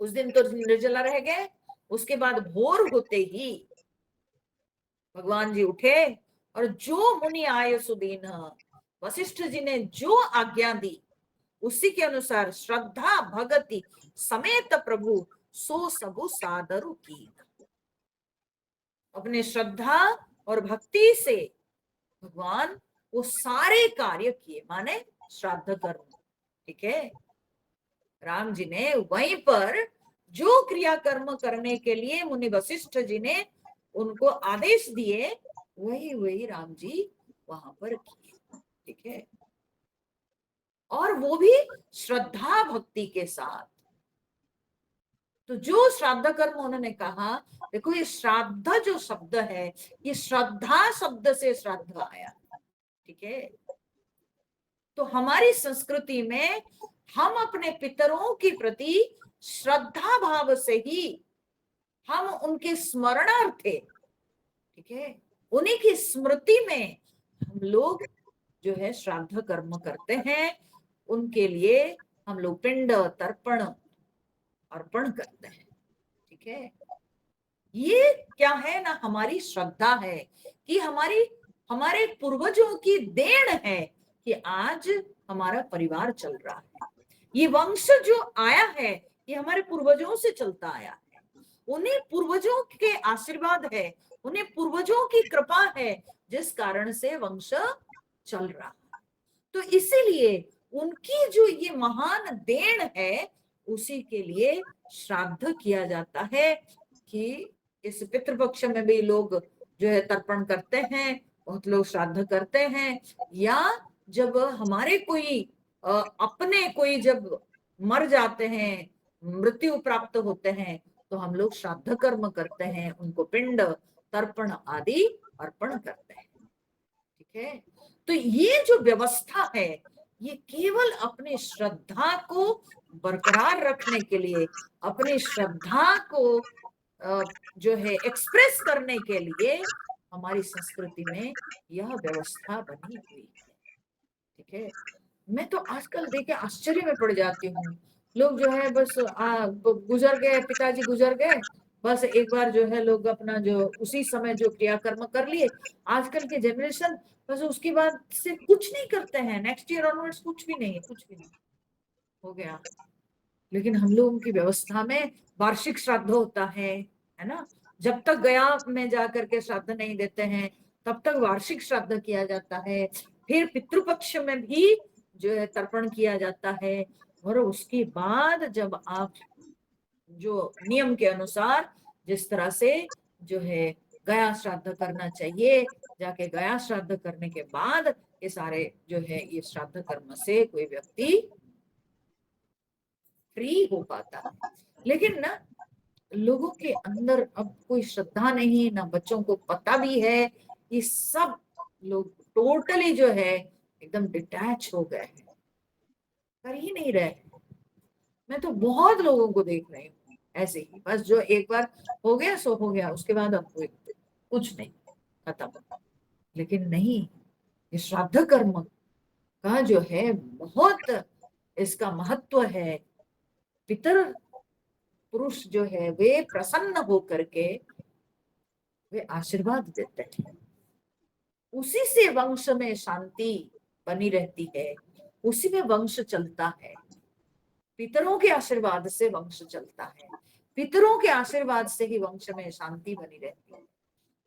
उस दिन तो निर्जला रह गए, उसके बाद भोर होते ही भगवान जी उठे और जो मुनि आय सुदीन, वशिष्ठ जी ने जो आज्ञा दी उसी के अनुसार श्रद्धा भगति समेत प्रभु सो सबु सादरु की। अपने श्रद्धा और भक्ति से भगवान वो सारे कार्य किए, माने श्राद्ध कर्म, ठीक है। राम जी ने वहीं पर जो क्रिया कर्म करने के लिए मुनि वशिष्ठ जी ने उनको आदेश दिए, वही वही राम जी वहां पर किए, ठीक है। और वो भी श्रद्धा भक्ति के साथ। तो जो श्राद्ध कर्म उन्होंने कहा, देखो ये श्राद्ध जो शब्द है ये श्रद्धा शब्द से श्राद्ध आया, ठीक है। तो हमारी संस्कृति में हम अपने पितरों के प्रति श्रद्धा भाव से ही हम उनके स्मरणार्थे, ठीक है, उन्हीं की स्मृति में हम लोग जो है श्राद्ध कर्म करते हैं। उनके लिए हम लोग पिंड तर्पण अर्पण करते हैं, ठीक है। ये क्या है ना, हमारी श्रद्धा है कि हमारे पूर्वजों की देन है कि आज हमारा परिवार चल रहा है। ये वंश जो आया है ये हमारे पूर्वजों से चलता आया है, उन्हीं पूर्वजों के आशीर्वाद है, उन्हीं पूर्वजों की कृपा है जिस कारण से वंश चल रहा है। तो इसीलिए उनकी जो ये महान देन है उसी के लिए श्राद्ध किया जाता है कि इस पितृपक्ष में भी लोग जो है तर्पण करते हैं, बहुत लोग श्राद्ध करते हैं। या जब हमारे कोई अपने कोई जब मर जाते हैं, मृत्यु प्राप्त होते हैं, तो हम लोग श्राद्ध कर्म करते हैं, उनको पिंड तर्पण आदि अर्पण करते हैं, ठीक है। तो ये जो व्यवस्था है ये केवल अपनी श्रद्धा को बरकरार रखने के लिए, अपनी श्रद्धा को जो है एक्सप्रेस करने के लिए हमारी संस्कृति में यह व्यवस्था बनी हुई है, ठीक है। मैं तो आजकल देखे आश्चर्य में पड़ जाती हूँ, लोग जो है बस गुजर गए, पिताजी गुजर गए, बस एक बार जो है लोग अपना जो उसी समय जो क्रियाकर्म कर लिए। आजकल के जनरेशन बस उसके बाद से कुछ नहीं करते हैं, नेक्स्ट ईयर ऑनवर्ड्स कुछ भी नहीं, कुछ भी नहीं हो गया। लेकिन हम लोगों की व्यवस्था में वार्षिक श्राद्ध होता है ना। जब तक गया में जाकर के श्राद्ध नहीं देते हैं तब तक वार्षिक श्राद्ध किया जाता है। फिर पितृपक्ष में भी जो है तर्पण किया जाता है। और उसके बाद जब आप जो नियम के अनुसार जिस तरह से जो है गया श्राद्ध करना चाहिए, जाके गया श्राद्ध करने के बाद ये सारे जो है ये श्राद्ध कर्म से कोई व्यक्ति फ्री हो पाता है। लेकिन ना लोगों के अंदर अब कोई श्रद्धा नहीं, ना बच्चों को पता भी है, ये सब लोग टोटली जो है एकदम डिटैच हो गए हैं, कर ही नहीं रहे। मैं तो बहुत लोगों को देख रही हूँ ऐसे ही, बस जो एक बार हो गया सो हो गया, उसके बाद अब कोई कुछ नहीं, खत्म। लेकिन नहीं, ये श्राद्ध कर्म का जो है बहुत इसका महत्व है। पितर पुरुष जो है वे प्रसन्न होकर के वे आशीर्वाद देते हैं, उसी से वंश में शांति बनी रहती है, उसी में वंश चलता है। पितरों के आशीर्वाद से वंश चलता है, पितरों के आशीर्वाद से ही वंश में शांति बनी रहती है।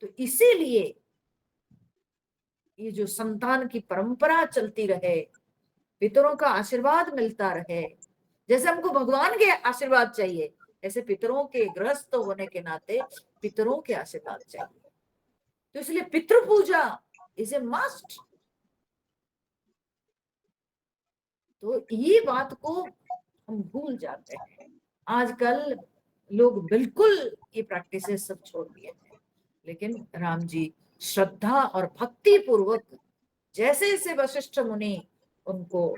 तो इसीलिए ये जो संतान की परंपरा चलती रहे, पितरों का आशीर्वाद मिलता रहे, जैसे हमको भगवान के आशीर्वाद चाहिए ऐसे पितरों के गृहस्थ होने के नाते पितरों के आशीर्वाद चाहिए। तो इसलिए पितृ पूजा इज ए मस्ट। तो ये बात को हम भूल जाते हैं। आजकल लोग बिल्कुल ये प्रैक्टिसेस सब छोड़ दिए हैं, लेकिन राम जी श्रद्धा और भक्ति पूर्वक जैसे जैसे वशिष्ठ मुनि उनको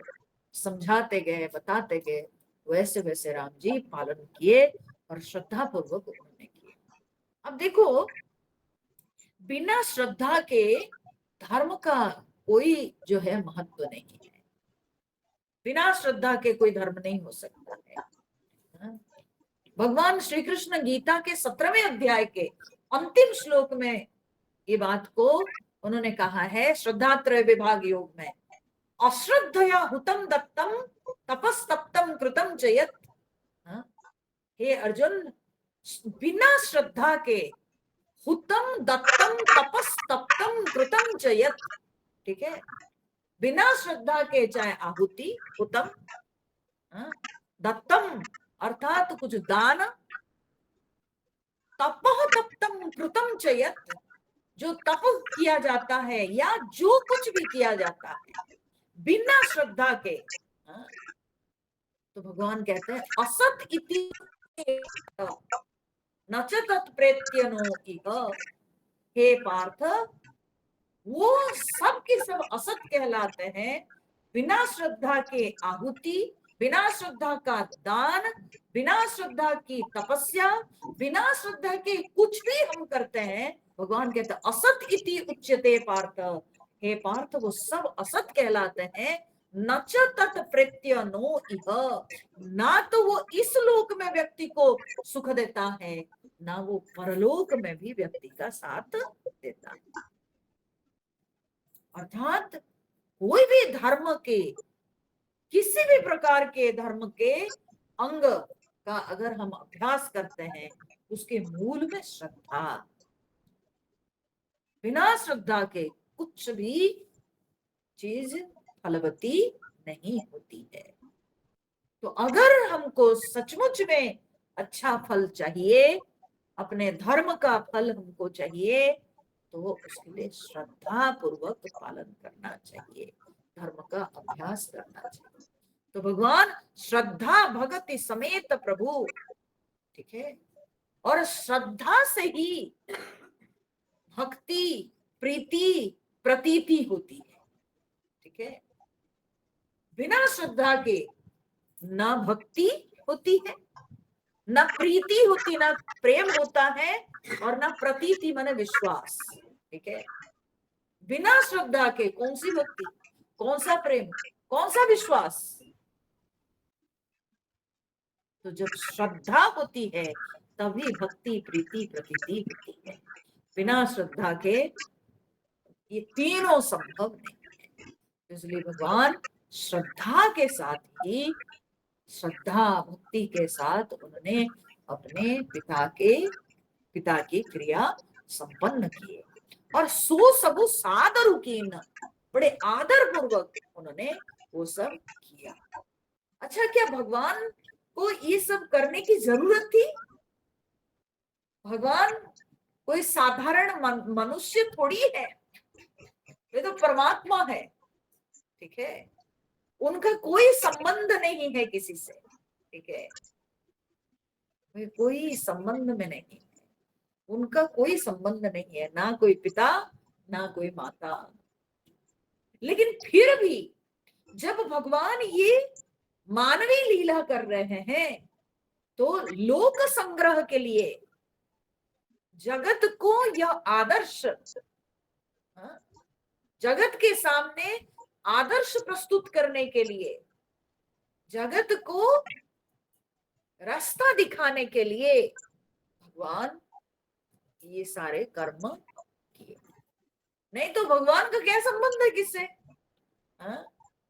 समझाते गए, बताते गए, वैसे वैसे राम जी पालन किए और श्रद्धा पूर्वक उन्होंने किए। अब देखो, बिना श्रद्धा के धर्म का कोई जो है महत्व नहीं है। बिना श्रद्धा के कोई धर्म नहीं हो सकता है। हाँ? भगवान श्री कृष्ण गीता के 17वें अध्याय के अंतिम श्लोक में ये बात को उन्होंने कहा है, श्रद्धात्रय विभाग योग में, अश्रद्धया हुतम दत्तम तपस्तप्तम कृतम च यत्। हाँ? हे अर्जुन, बिना श्रद्धा के हुतम दत्तम तपस्तप्तम कृतम च यत्, ठीक है, बिना श्रद्धा के चाहे आहुति हुतम, हाँ, दत्तम अर्थात कुछ दान, तपह तप्तम कृतम च यत्, जो तप किया जाता है या जो कुछ भी किया जाता है बिना श्रद्धा के, हाँ, तो भगवान कहते हैं असत इति न च तत्प्रेत्यनो इह। हे पार्थ, वो सब के सब असत कहलाते हैं। बिना श्रद्धा के आहुति, बिना श्रद्धा का दान, बिना श्रद्धा की तपस्या, बिना श्रद्धा के कुछ भी हम करते हैं, भगवान कहते हैं असत इति उच्यते पार्थ। हे पार्थ, वो सब असत कहलाते हैं। न च तत् प्रत्यनो इह, ना तो वो इस लोक में व्यक्ति को सुख देता है, ना वो परलोक में भी व्यक्ति का साथ देता है। अर्थात कोई भी धर्म के, किसी भी प्रकार के धर्म के अंग का अगर हम अभ्यास करते हैं, उसके मूल में श्रद्धा। बिना श्रद्धा के कुछ भी चीज फलवती नहीं होती है। तो अगर हमको सचमुच में अच्छा फल चाहिए, अपने धर्म का फल हमको चाहिए, तो उसके लिए श्रद्धा पूर्वक पालन करना चाहिए, धर्म का अभ्यास करना चाहिए। तो भगवान श्रद्धा भक्ति समेत प्रभु, ठीक है, और श्रद्धा से ही भक्ति, प्रीति, प्रतीति होती है, ठीक है। बिना श्रद्धा के ना भक्ति होती है, ना प्रीति होती, ना प्रेम होता है, और ना प्रतीति माने विश्वास, ठीक है। बिना श्रद्धा के कौन सी भक्ति, कौन सा प्रेम, कौन सा विश्वास। तो जब श्रद्धा होती है तभी भक्ति, प्रीति, प्रतीति होती है। बिना श्रद्धा के ये तीनों संभव नहीं है। इसलिए भगवान श्रद्धा के साथ ही, श्रद्धा भक्ति के साथ उन्होंने अपने पिता की क्रिया संपन्न किए, और सो सबु सादर कीन, बड़े आदर पूर्वक उन्होंने वो सब किया। अच्छा, क्या भगवान को ये सब करने की जरूरत थी? भगवान कोई साधारण मनुष्य थोड़ी है, वे तो परमात्मा है, ठीक है। उनका कोई संबंध नहीं है किसी से, ठीक है, वे कोई संबंध में नहीं है, उनका कोई संबंध नहीं है, ना कोई पिता ना कोई माता। लेकिन फिर भी जब भगवान ये मानवीय लीला कर रहे हैं, तो लोक संग्रह के लिए, जगत को यह आदर्श, जगत के सामने आदर्श प्रस्तुत करने के लिए, जगत को रास्ता दिखाने के लिए भगवान ये सारे कर्म किए। नहीं तो भगवान का क्या संबंध है किससे?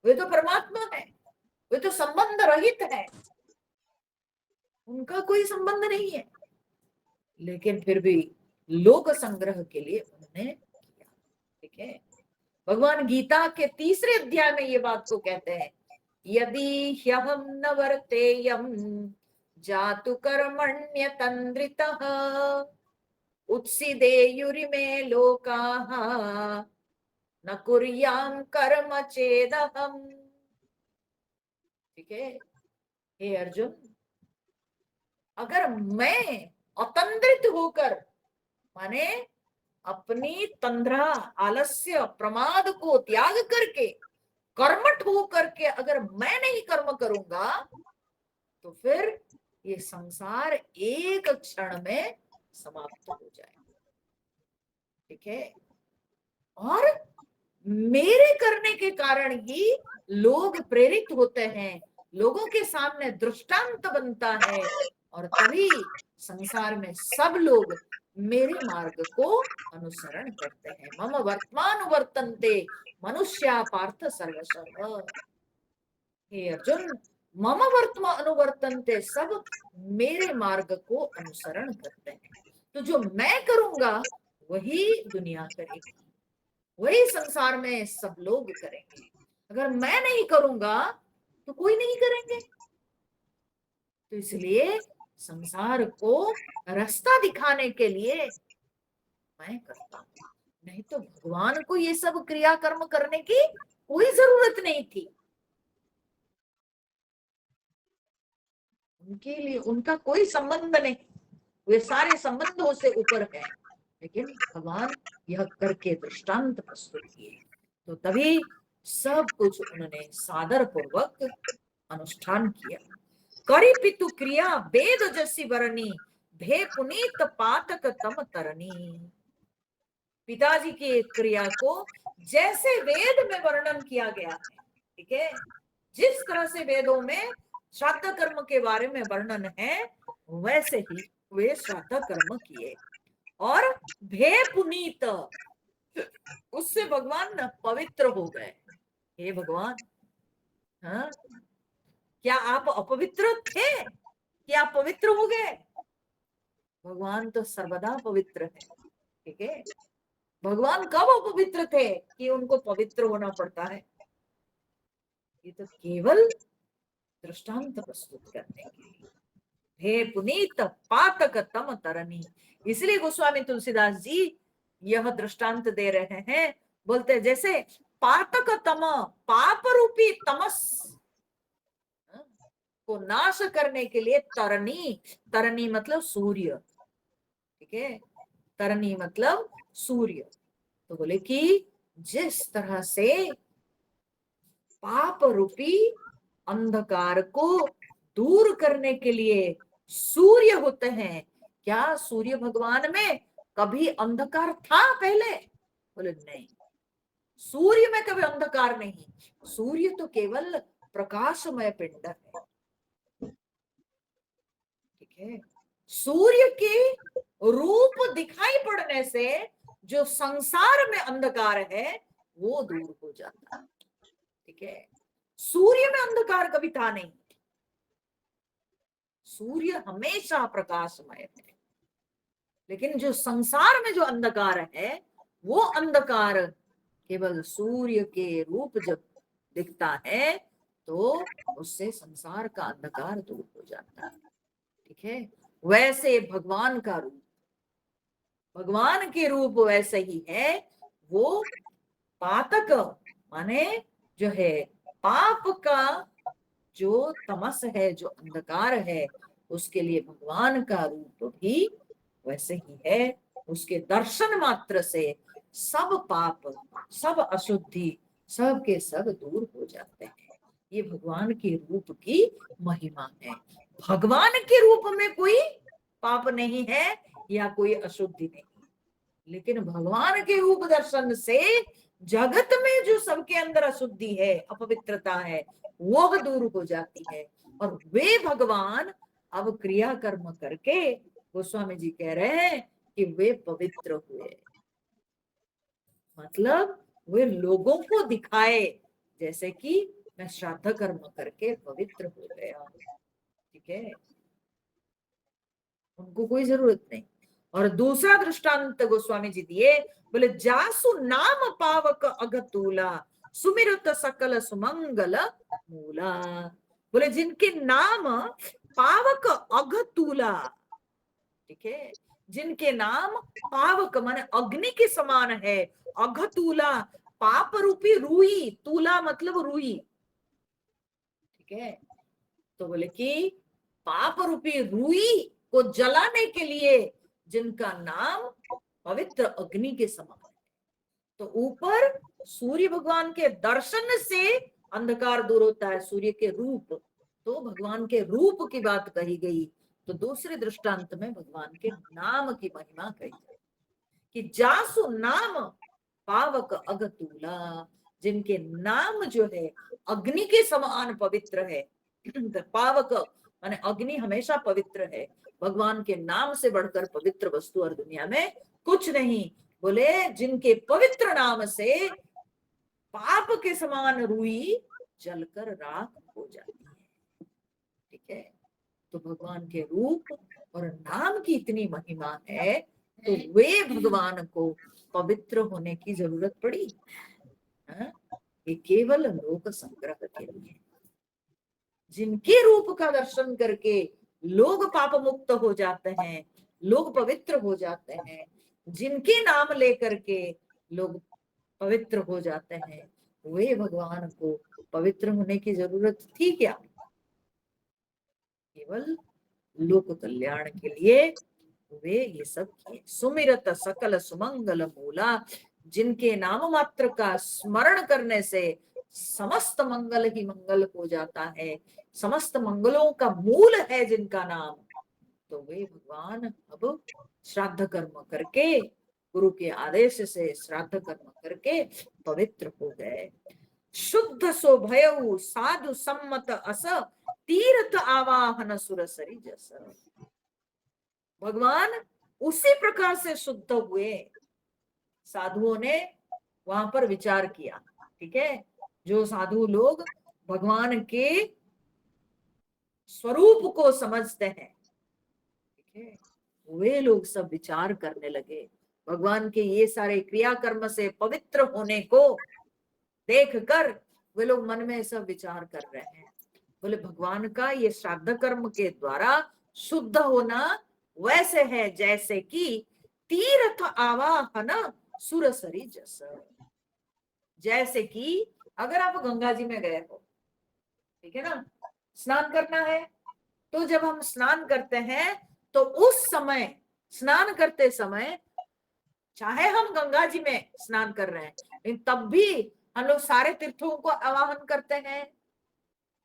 वे तो परमात्मा है, वे तो संबंध रहित है, उनका कोई संबंध नहीं है। लेकिन फिर भी लोक संग्रह के लिए उन्होंने किया, ठीक है। भगवान गीता के 3रे अध्याय में ये बात को कहते हैं, यदि ह्यहम न वर्तेयम जातु कर्मण्य तंद्रितः उत्सिदेयुरिमे लोकाः न कुर्याम कर्म चेदहम, ठीक है। हे अर्जुन, अगर मैं अतंद्रित होकर, माने अपनी तंद्रा, आलस्य, प्रमाद को त्याग करके, कर्मठ हो करके अगर मैं नहीं कर्म करूंगा, तो फिर ये संसार एक क्षण में समाप्त हो जाए। ठीक है। और मेरे करने के कारण ही लोग प्रेरित होते हैं, लोगों के सामने दृष्टांत बनता है, और तभी संसार में सब लोग मेरे मार्ग को अनुसरण करते हैं। मम वर्तमान वर्तन्ते मनुष्या पार्थ सर्वशः। हे अर्जुन, मम वर्तमान अनुवर्तन्ते, सब मेरे मार्ग को अनुसरण करते हैं। तो जो मैं करूंगा वही दुनिया करेगी, वही संसार में सब लोग करेंगे। अगर मैं नहीं करूंगा तो कोई नहीं करेंगे। तो इसलिए संसार को रास्ता दिखाने के लिए मैं करता हूं, नहीं तो भगवान को ये सब क्रिया कर्म करने की कोई जरूरत नहीं थी। उनके लिए उनका कोई संबंध नहीं, वे सारे संबंधों से ऊपर है। लेकिन भगवान यह करके दृष्टांत प्रस्तुत किए, तो तभी सब कुछ उन्होंने सादर पूर्वक अनुष्ठान किया। करी पितु क्रिया वेद जसी वरनी, भे पुनीत पातक तम तरनी। पिताजी की क्रिया को जैसे वेद में वर्णन किया गया है, ठीक है, जिस तरह से वेदों में श्राद्ध कर्म के बारे में वर्णन है, वैसे ही वे श्राद्ध कर्म किए। और भे पुनीत, उससे भगवान न पवित्र हो गए। हे भगवान, हाँ, क्या आप अपवित्र थे कि आप पवित्र हो गए? भगवान तो सर्वदा पवित्र है। ठीक है। भगवान कब अपवित्र थे कि उनको पवित्र होना पड़ता है? ये तो केवल दृष्टांत प्रस्तुत करने के लिए। हे पुनीत पातक तम तरनी, इसलिए गोस्वामी तुलसीदास जी यह दृष्टांत दे रहे हैं। बोलते जैसे पातक तम, पाप रूपी तमस को नाश करने के लिए तरनी, तरनी मतलब सूर्य, ठीक है, तरनी मतलब सूर्य। तो बोले कि जिस तरह से पाप रूपी अंधकार को दूर करने के लिए सूर्य होते हैं, क्या सूर्य भगवान में कभी अंधकार था पहले? बोले नहीं, सूर्य में कभी अंधकार नहीं। सूर्य तो केवल प्रकाशमय पिंड है। ठीक है। सूर्य के रूप दिखाई पड़ने से जो संसार में अंधकार है वो दूर हो जाता है। ठीक है। सूर्य में अंधकार कभी था नहीं, सूर्य हमेशा प्रकाशमय है। लेकिन जो संसार में जो अंधकार है, वो अंधकार केवल सूर्य के रूप जब दिखता है तो उससे संसार का अंधकार दूर हो जाता है। ठीक है। वैसे भगवान का रूप, भगवान के रूप वैसे ही है। वो पातक माने जो है पाप का जो तमस है, जो अंधकार है, उसके लिए भगवान का रूप भी वैसे ही है। उसके दर्शन मात्र से सब पाप, सब अशुद्धि, सब के सब दूर हो जाते हैं। ये भगवान के रूप की महिमा है। भगवान के रूप में कोई पाप नहीं है या कोई अशुद्धि नहीं, लेकिन भगवान के रूप दर्शन से जगत में जो सबके अंदर अशुद्धि है, अपवित्रता है, वो दूर हो जाती है। और वे भगवान अब क्रिया कर्म करके, गोस्वामी जी कह रहे हैं कि वे पवित्र हुए, मतलब वे लोगों को दिखाए जैसे कि मैं श्राद्ध कर्म करके पवित्र हो गया। ठीक है। उनको कोई जरूरत नहीं। और दूसरा दृष्टांत गोस्वामी जी दिए, बोले जासु नाम पावक अगतूला, सुमिरत सकल सुमंगल मूला। बोले जिनके नाम पावक अगतूला, ठीक है, जिनके नाम पावक माने अग्नि के समान है, अघतूला पाप रूपी रूई, तूला मतलब रूई। ठीक है। तो बोले कि पाप रूपी रुई को जलाने के लिए जिनका नाम पवित्र अग्नि के समान है। तो ऊपर सूर्य भगवान के दर्शन से अंधकार दूर होता है, सूर्य के रूप, तो भगवान के रूप की बात कही गई। तो दूसरे दृष्टांत में भगवान के नाम की महिमा कही गई कि जासु नाम पावक अगतूला, जिनके नाम जो है अग्नि के समान पवित्र है। पावक माने अग्नि हमेशा पवित्र है, भगवान के नाम से बढ़कर पवित्र वस्तु और दुनिया में कुछ नहीं। बोले जिनके पवित्र नाम से पाप के समान रुई जलकर राख हो जाती है। ठीक है, तो भगवान के रूप और नाम की इतनी महिमा है, तो वे भगवान को पवित्र होने की जरूरत पड़ी? ये केवल लोक संग्रह के लिए, जिनके रूप का दर्शन करके लोग पाप मुक्त हो जाते हैं, लोग पवित्र हो जाते हैं, जिनके नाम लेकर के लोग पवित्र हो जाते हैं, वे भगवान को पवित्र होने की जरूरत थी क्या? केवल लोक कल्याण के लिए वे ये सब किए। सुमिरत सकल सुमंगल मूला, जिनके नाम मात्र का स्मरण करने से समस्त मंगल ही मंगल हो जाता है, समस्त मंगलों का मूल है जिनका नाम, तो वे भगवान अब श्राद्ध कर्म करके, गुरु के आदेश से श्राद्ध कर्म करके पवित्र हो गए। शुद्ध सो भयउ साधु सम्मत अस, तीर्थ आवाहन सुरसरी जस। भगवान उसी प्रकार से शुद्ध हुए। साधुओं ने वहां पर विचार किया, ठीक है, जो साधु लोग भगवान के स्वरूप को समझते हैं, ठीक है, वे लोग सब विचार करने लगे। भगवान के ये सारे क्रियाकर्म से पवित्र होने को देखकर वे लोग मन में सब विचार कर रहे हैं। बोले भगवान का ये श्राद्ध कर्म के द्वारा शुद्ध होना वैसे है जैसे कि तीर्थ आवाहन सुरसरी जस। जैसे कि अगर आप गंगा जी में गए हो, ठीक है ना, स्नान करना है, तो जब हम स्नान करते हैं तो उस समय, स्नान करते समय, चाहे हम गंगा जी में स्नान कर रहे हैं, लेकिन तब भी हम लोग सारे तीर्थों को आवाहन करते हैं,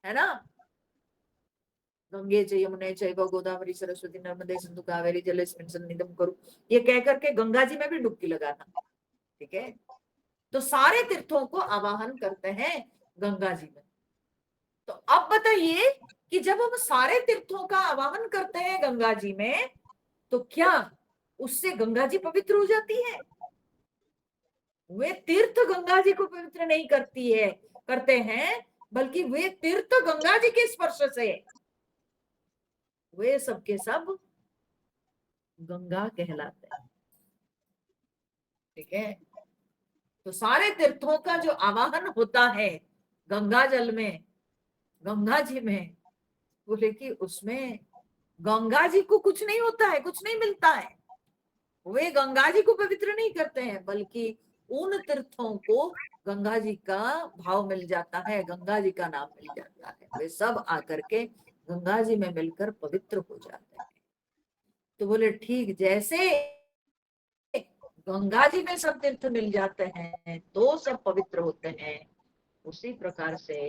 है ना। गंगे च यमुने चैव गोदावरी सरस्वती नर्मदे सिंधु कावेरी जलेस्मिन् सन्निधिं कुरु, ये कह करके गंगा जी में भी डुबकी लगाना, ठीक है। तो सारे तीर्थों को आवाहन करते हैं गंगा जी में। तो अब बताइए कि जब हम सारे तीर्थों का आवाहन करते हैं गंगा जी में, तो क्या उससे गंगा जी पवित्र हो जाती है? वे तीर्थ गंगा जी को पवित्र नहीं करते हैं, बल्कि वे तीर्थ गंगा जी के स्पर्श से वे सबके सब गंगा कहलाते हैं, ठीक है। तो सारे तीर्थों का जो आवाहन होता है गंगा जल में, गंगा जी में, बोले कि उसमें गंगा जी को कुछ नहीं होता है, कुछ नहीं मिलता है। वे गंगा जी को पवित्र नहीं करते हैं, बल्कि उन तीर्थों को गंगा जी का भाव मिल जाता है, गंगा जी का नाम मिल जाता है, वे सब आकर के गंगा जी में मिलकर पवित्र हो जाते हैं। तो बोले ठीक जैसे गंगा जी में सब तीर्थ मिल जाते हैं तो सब पवित्र होते हैं, उसी प्रकार से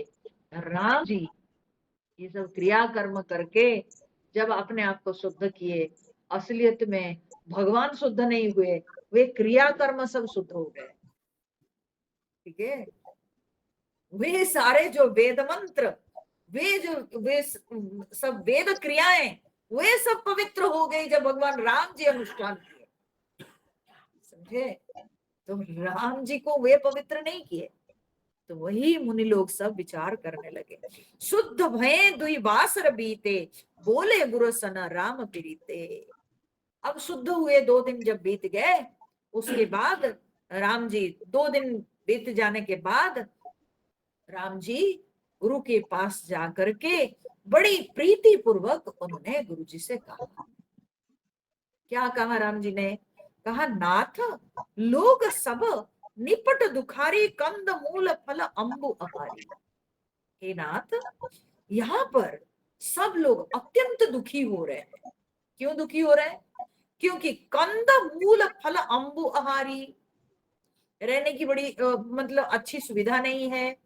राम जी ये सब क्रिया कर्म करके जब अपने आप को शुद्ध किए, असलियत में भगवान शुद्ध नहीं हुए, वे क्रिया कर्म सब शुद्ध हो गए, ठीक है। वे सारे जो वेद मंत्र, वे सब वेद क्रियाएं, वे सब पवित्र हो गई जब भगवान राम जी अनुष्ठान किए, समझे। तो राम जी को वे पवित्र नहीं किए, तो वही मुनि लोग सब विचार करने लगे। शुद्ध भये दुई बासर बीते, बोले गुरु सन राम प्रीते। अब शुद्ध हुए 2 दिन जब बीत गए, उसके बाद राम जी 2 दिन बीत जाने के बाद राम जी गुरु के पास जाकर के बड़ी प्रीति पूर्वक उन्होंने गुरु जी से कहा। क्या कहा राम जी ने? कहा नाथ लोग सब निपट दुखारी, कंद मूल फल अंबु अपारी। हे नाथ, यहाँ पर सब लोग अत्यंत दुखी हो रहे हैं। क्यों दुखी हो रहे हैं? क्योंकि कंद मूल फल अंबु आहारी, रहने की बड़ी मतलब अच्छी सुविधा नहीं है,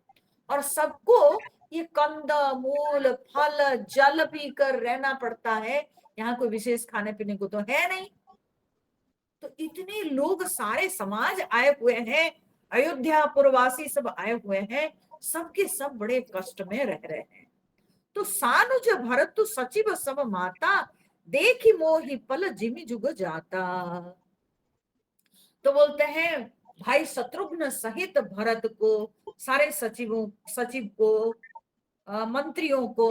और सबको ये कंद मूल फल जल पीकर रहना पड़ता है, यहाँ कोई विशेष खाने पीने को तो है नहीं। तो इतने लोग सारे समाज आए हुए हैं, अयोध्या पुरवासी सब आए हुए हैं, सबके सब बड़े कष्ट में रह रहे हैं। तो सानुज भरत सचिव सब माता, देखी मोहि पल जिमि जुग जाता। तो बोलते हैं भाई शत्रुघ्न सहित भरत को, सारे सचिव को, मंत्रियों को,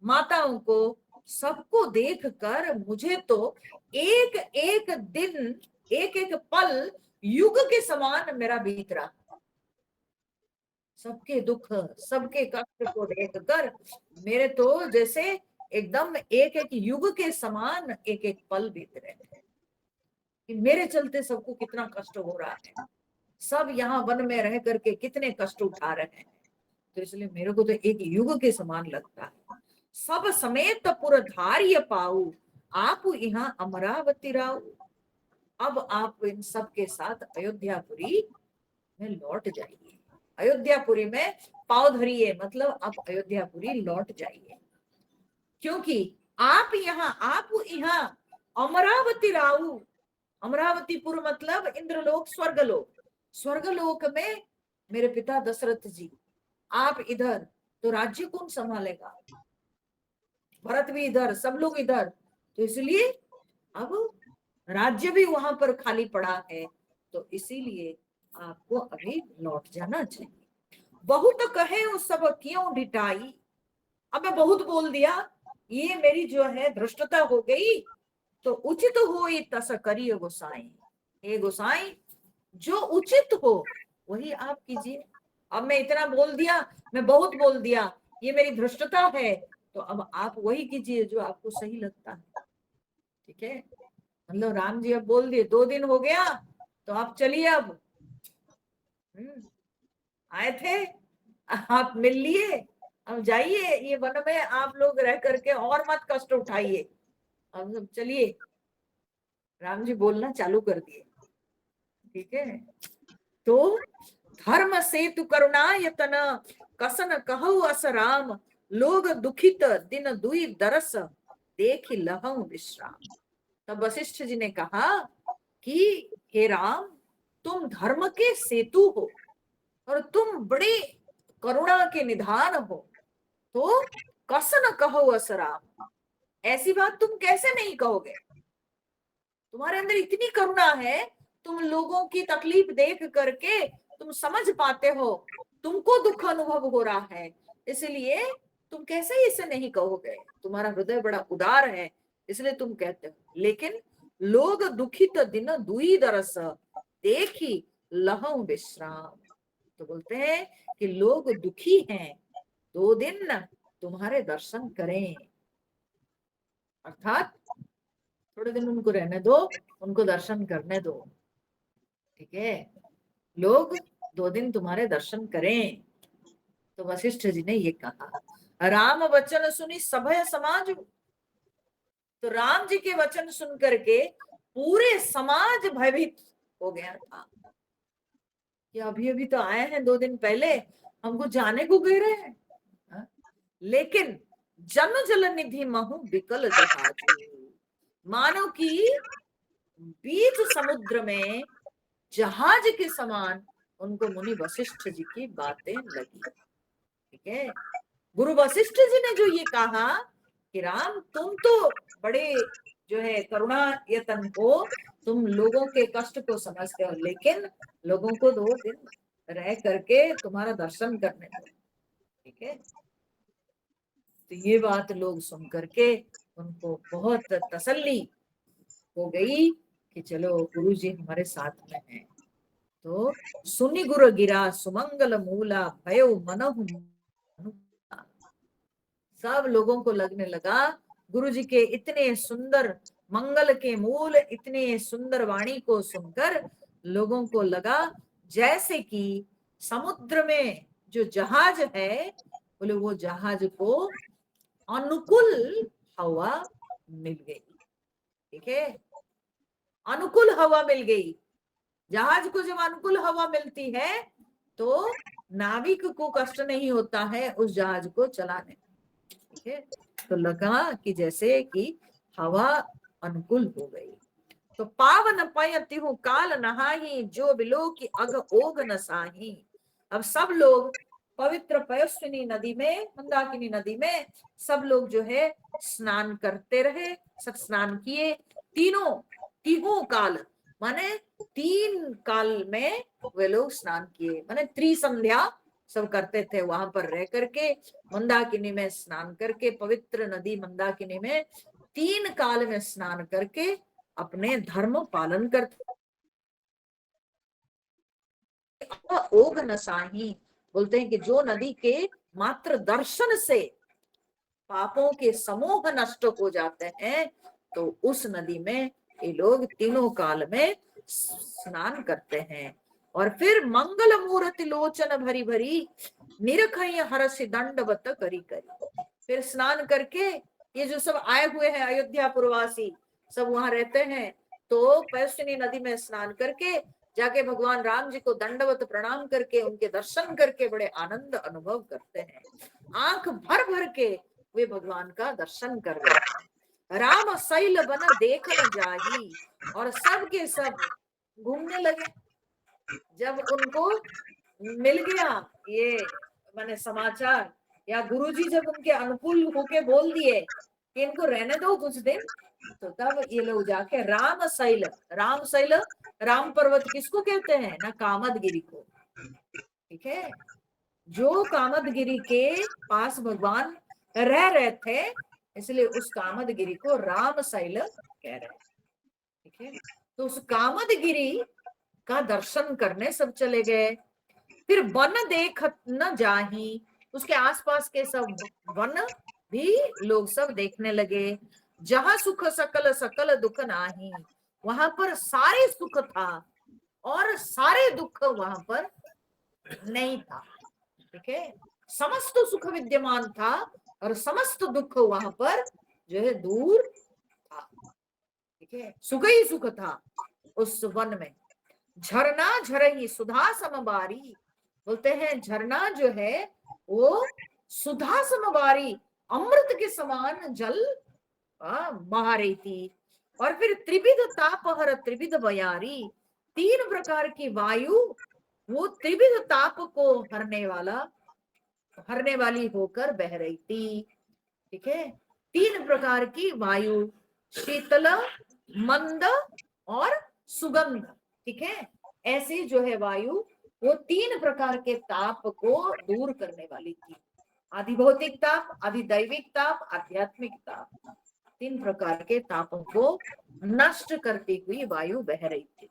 माताओं को, सबको देखकर मुझे तो एक एक दिन, एक एक पल युग के समान मेरा बीत रहा। सबके दुख, सबके कष्ट को देखकर मेरे तो जैसे एकदम एक एक युग के समान एक एक पल बीत रहे हैं कि मेरे चलते सबको कितना कष्ट हो रहा है, सब यहाँ वन में रह करके कितने कष्ट उठा रहे हैं। तो इसलिए मेरे को तो एक युग के समान लगता है। सब समेत पुर धार्य पाऊ, आप यहाँ अमरावती राव। अब आप इन सब के साथ अयोध्यापुरी में लौट जाइए, अयोध्यापुरी में पांव धरिए, मतलब आप अयोध्यापुरी लौट जाइए, क्योंकि आप यहाँ अमरावती राव। अमरावतीपुर मतलब इंद्रलोक, स्वर्गलोक। स्वर्गलोक में मेरे पिता दशरथ जी, आप इधर, तो राज्य कौन संभालेगा? भरत भी इधर, सब लोग इधर, तो इसलिए अब राज्य भी वहां पर खाली पड़ा है, तो इसीलिए आपको अभी लौट जाना चाहिए। बहुत कहे उस सब क्यों ढिठाई, अब मैं बहुत बोल दिया, ये मेरी जो है धृष्टता हो गई, तो उचित हो तस करिए गोसाई। हे गोसाई, जो उचित हो वही आप कीजिए। अब मैं इतना बोल दिया, मैं बहुत बोल दिया, ये मेरी धृष्टता है, तो अब आप वही कीजिए जो आपको सही लगता है। ठीक है, मतलब राम जी अब बोल दिए, 2 दिन हो गया, तो आप चलिए अब। आए थे, आप मिल लिए, अब जाइए, ये वन में आप लोग रह करके और मत कष्ट उठाइए, अब सब चलिए। राम जी बोलना चालू कर दिए। ठीक है, तो धर्म सेतु करुणा यतन, कसन कहु अस राम, लोग दुखित दिन दुई दरस, देख लहऊ विश्राम। तब वशिष्ठ जी ने कहा कि हे राम, तुम धर्म के सेतु हो और तुम बड़े करुणा के निधान हो, तो कसन कहो अस राम, ऐसी बात तुम कैसे नहीं कहोगे? तुम्हारे अंदर इतनी करुणा है, तुम लोगों की तकलीफ देख करके तुम समझ पाते हो, तुमको दुख अनुभव हो रहा है, इसलिए तुम कैसे इसे नहीं कहोगे? तुम्हारा हृदय बड़ा उदार है, इसलिए तुम कहते हो। लेकिन लोग दुखित दिन दुई दरस, देखी लहऊ विश्राम। तो बोलते हैं कि लोग दुखी हैं, 2 दिन तुम्हारे दर्शन करें, अर्थात थोड़े दिन उनको रहने दो, उनको दर्शन करने दो। ठीक है, लोग 2 दिन तुम्हारे दर्शन करें। तो वशिष्ठ जी ने ये कहा, राम वचन सुनी सभय समाज। तो राम जी के वचन सुन करके पूरे समाज भयभीत हो गया था कि अभी अभी तो आए हैं 2 दिन पहले, हमको जाने को कह रहे हैं। लेकिन जन जल निधि महु विकल जहाज, मानो कि बीच समुद्र में जहाज के समान उनको मुनि वशिष्ठ जी की बातें लगी। ठीक है, गुरु वशिष्ठ जी ने जो ये कहा कि राम, तुम तो बड़े जो है करुणा यतन हो, तुम लोगों के कष्ट को समझते हो, लेकिन लोगों को 2 दिन रह करके तुम्हारा दर्शन करने दो। ठीक है, तो ये बात लोग सुन करके उनको बहुत तसल्ली हो गई कि चलो गुरु जी हमारे साथ में हैं। तो सुनि गुरु गिरा सुमंगल मूला, भयो मनहु। सब लोगों को लगने लगा गुरु जी के इतने सुंदर मंगल के मूल, इतने सुंदर वाणी को सुनकर लोगों को लगा जैसे कि समुद्र में जो जहाज है, बोले वो जहाज को अनुकूल हवा मिल गई। ठीक है, अनुकूल हवा मिल गई। जहाज को जब अनुकूल हवा मिलती है तो नाविक को कष्ट नहीं होता है उस जहाज को चलाने। ठीक है, तो लगा कि जैसे कि हवा अनुकूल हो गई। तो पावन पयति हूँ काल नहाही, जो बिलो की अग ओग न साही। अब सब लोग पवित्र पयस्विनी नदी में, मंदाकिनी नदी में सब लोग जो है स्नान करते रहे, सब स्नान किए। तीनों काल माने 3 काल में वे लोग स्नान किए, माने त्रिसंध्या सब करते थे वहां पर रह करके, मंदाकिनी में स्नान करके, पवित्र नदी मंदाकिनी में 3 काल में स्नान करके अपने धर्म पालन करते। ओग नसाही बोलते हैं कि जो नदी के मात्र दर्शन से पापों के समूह नष्ट हो जाते हैं, तो उस नदी में ये लोग तीनों काल में स्नान करते हैं। और फिर मंगल मूर्ति लोचन भरी भरी, निरखय हरसि दंडवत करी करी। फिर स्नान करके ये जो सब आए हुए हैं अयोध्या पुरवासी सब वहां रहते हैं, तो पैसुनी नदी में स्नान करके जाके भगवान राम जी को दंडवत प्रणाम करके उनके दर्शन करके बड़े आनंद अनुभव करते हैं। आंख भर भर के वे भगवान का दर्शन कर रहे हैं। राम शैल बन देख न जाही, और सब के सब घूमने लगे। जब उनको मिल गया ये माने समाचार, या गुरुजी जब उनके अनुकूल होके बोल दिए कि इनको रहने दो कुछ दिन, तो तब ये लोग जाके राम शैल, राम पर्वत किसको कहते हैं ना, कामदगिरी को। ठीक है, जो कामदगिरी के पास भगवान रह रहे थे, इसलिए उस कामदगिरी को राम शैल कह रहे हैं। ठीक है, तो उस कामदगिरी का दर्शन करने सब चले गए। फिर वन देख न जाही, उसके आसपास के सब वन भी लोग सब देखने लगे। जहां सुख सकल सकल दुख नाही, वहां पर सारे सुख था और सारे दुख वहां पर नहीं था। ठीक है, समस्त सुख विद्यमान था और समस्त दुख वहां पर जो है दूर था। ठीक है, सुख ही सुख था उस वन में। झरना झरही सुधा समबारी, बोलते हैं झरना जो है वो सुधा समबारी, अमृत के समान जल बहा रही थी। और फिर त्रिविध तापहर त्रिविध बयारी, 3 प्रकार की वायु वो त्रिविध ताप को हरने वाली होकर बह रही थी। ठीक है, 3 प्रकार की वायु, शीतल, मंद और सुगंध। ठीक है, ऐसी जो है वायु वो 3 प्रकार के ताप को दूर करने वाली थी। आदि भौतिक ताप, आदि दैविक ताप, आध्यात्मिक ताप, 3 प्रकार के तापों को नष्ट करती हुई वायु बह रही थी।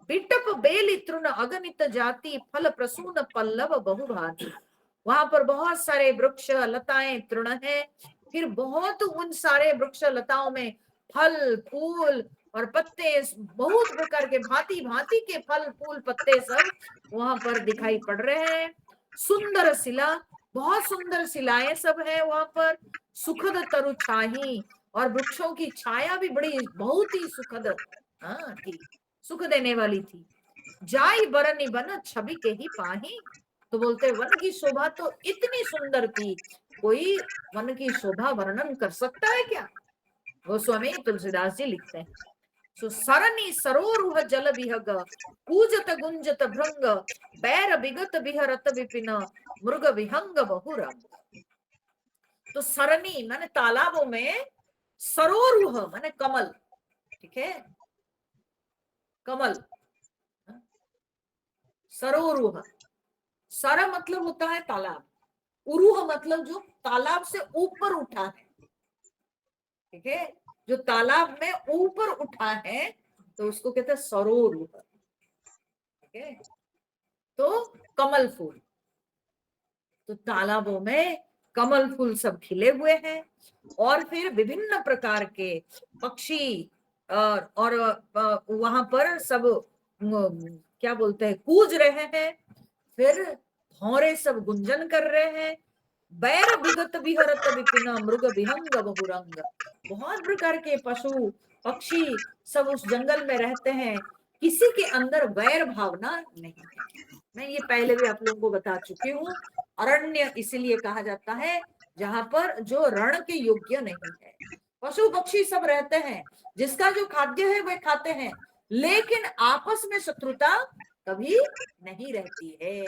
बिटप बेली तृण अगणित जाति, फल प्रसून पल्लव बहुभांति, वहां पर बहुत सारे वृक्ष लताएं तृण है, फिर बहुत उन सारे वृक्ष लताओं में फल फूल और पत्ते, बहुत प्रकार के भांति भांति के फल फूल पत्ते सब वहां पर दिखाई पड़ रहे हैं। सुंदर शिला, बहुत सुंदर शिलाएं सब है वहां पर। सुखद तरु छाही, और वृक्षों की छाया भी बड़ी बहुत ही सुखद थी, सुख देने वाली थी। जाई बरनी बन छवि के ही पाही, तो बोलते वन की शोभा तो इतनी सुंदर थी, कोई वन की शोभा वर्णन कर सकता है क्या? गोस्वामी तुलसीदास जी लिखते हैं, सो सरनी सरोरुह जल बिहग, कूजत गुंजत भृंग, बैर बिगत बिहरत विपिन, मृग विहंग बहुरंग। तो सरनी माने तालाबों में, सरोरुह माने कमल। ठीक है, कमल, सरोरुह, सर मतलब होता है तालाब, उरूह मतलब जो तालाब से ऊपर उठा है। ठीक है, जो तालाब में ऊपर उठा है तो उसको कहते हैं सरोरुह। ठीक है, तो कमल फूल, तो तालाबों में कमल फूल सब खिले हुए हैं। और फिर विभिन्न प्रकार के पक्षी और वहां पर सब क्या बोलते हैं, कूज रहे हैं। फिर भौरे सब गुंजन कर रहे हैं, बैर विगत विहरत विपिन मृग विहंग बहुरंग। बहुत प्रकार के पशु पक्षी सब उस जंगल में रहते हैं, किसी के अंदर वैर भावना नहीं है। मैं ये पहले भी आप लोगों को बता चुकी हूँ। अरण्य इसीलिए कहा जाता है जहां पर जो रण के योग्य नहीं है। पशु पक्षी सब रहते हैं, जिसका जो खाद्य है वह खाते हैं, लेकिन आपस में शत्रुता कभी नहीं रहती है।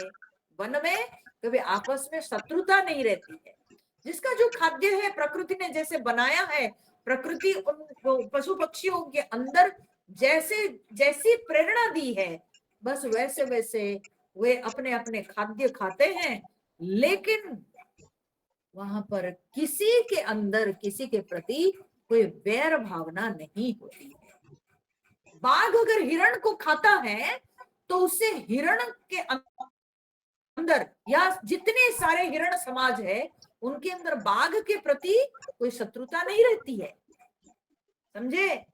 वन में कभी आपस में शत्रुता नहीं रहती है। जिसका जो खाद्य है प्रकृति ने जैसे बनाया है, प्रकृति उन पशु पक्षियों के अंदर जैसे जैसी प्रेरणा दी है, बस वैसे वैसे वे अपने अपने खाद्य खाते हैं, लेकिन वहां पर किसी के अंदर किसी के प्रति कोई वैर भावना नहीं होती है। बाघ अगर हिरण को खाता है तो उससे हिरण के अंदर या जितने सारे हिरण समाज है उनके अंदर बाघ के प्रति कोई शत्रुता नहीं रहती है, समझे।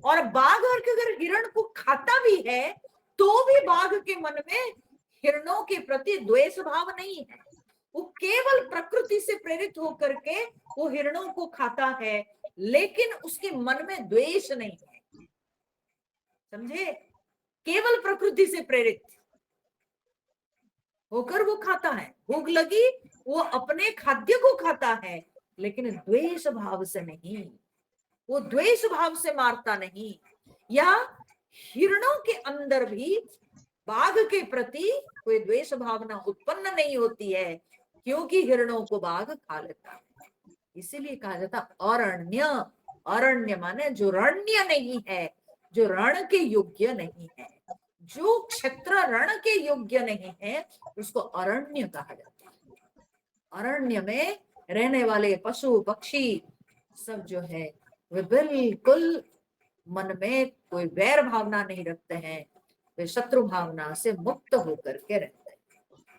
और बाघ अगर हिरण को खाता भी है तो भी बाघ के मन में हिरणों के प्रति द्वेष भाव नहीं है। वो केवल प्रकृति से प्रेरित होकर के वो हिरणों को खाता है, लेकिन उसके मन में द्वेष नहीं है, समझे। केवल प्रकृति से प्रेरित होकर वो खाता है, भूख लगी वो अपने खाद्य को खाता है, लेकिन द्वेष भाव से नहीं, वो द्वेष भाव से मारता नहीं। या हिरणों के अंदर भी बाघ के प्रति कोई द्वेष भावना उत्पन्न नहीं होती है, क्योंकि हिरणों को बाघ खा लेता है। इसीलिए कहा जाता अरण्य। अरण्य माने जो रण्य नहीं है, जो रण के योग्य नहीं है, जो क्षेत्र रण के योग्य नहीं है उसको अरण्य कहा जाता है। अरण्य में रहने वाले पशु पक्षी सब जो है वे बिल्कुल मन में कोई वैर भावना नहीं रखते हैं, वे शत्रु भावना से मुक्त होकर के रहते हैं,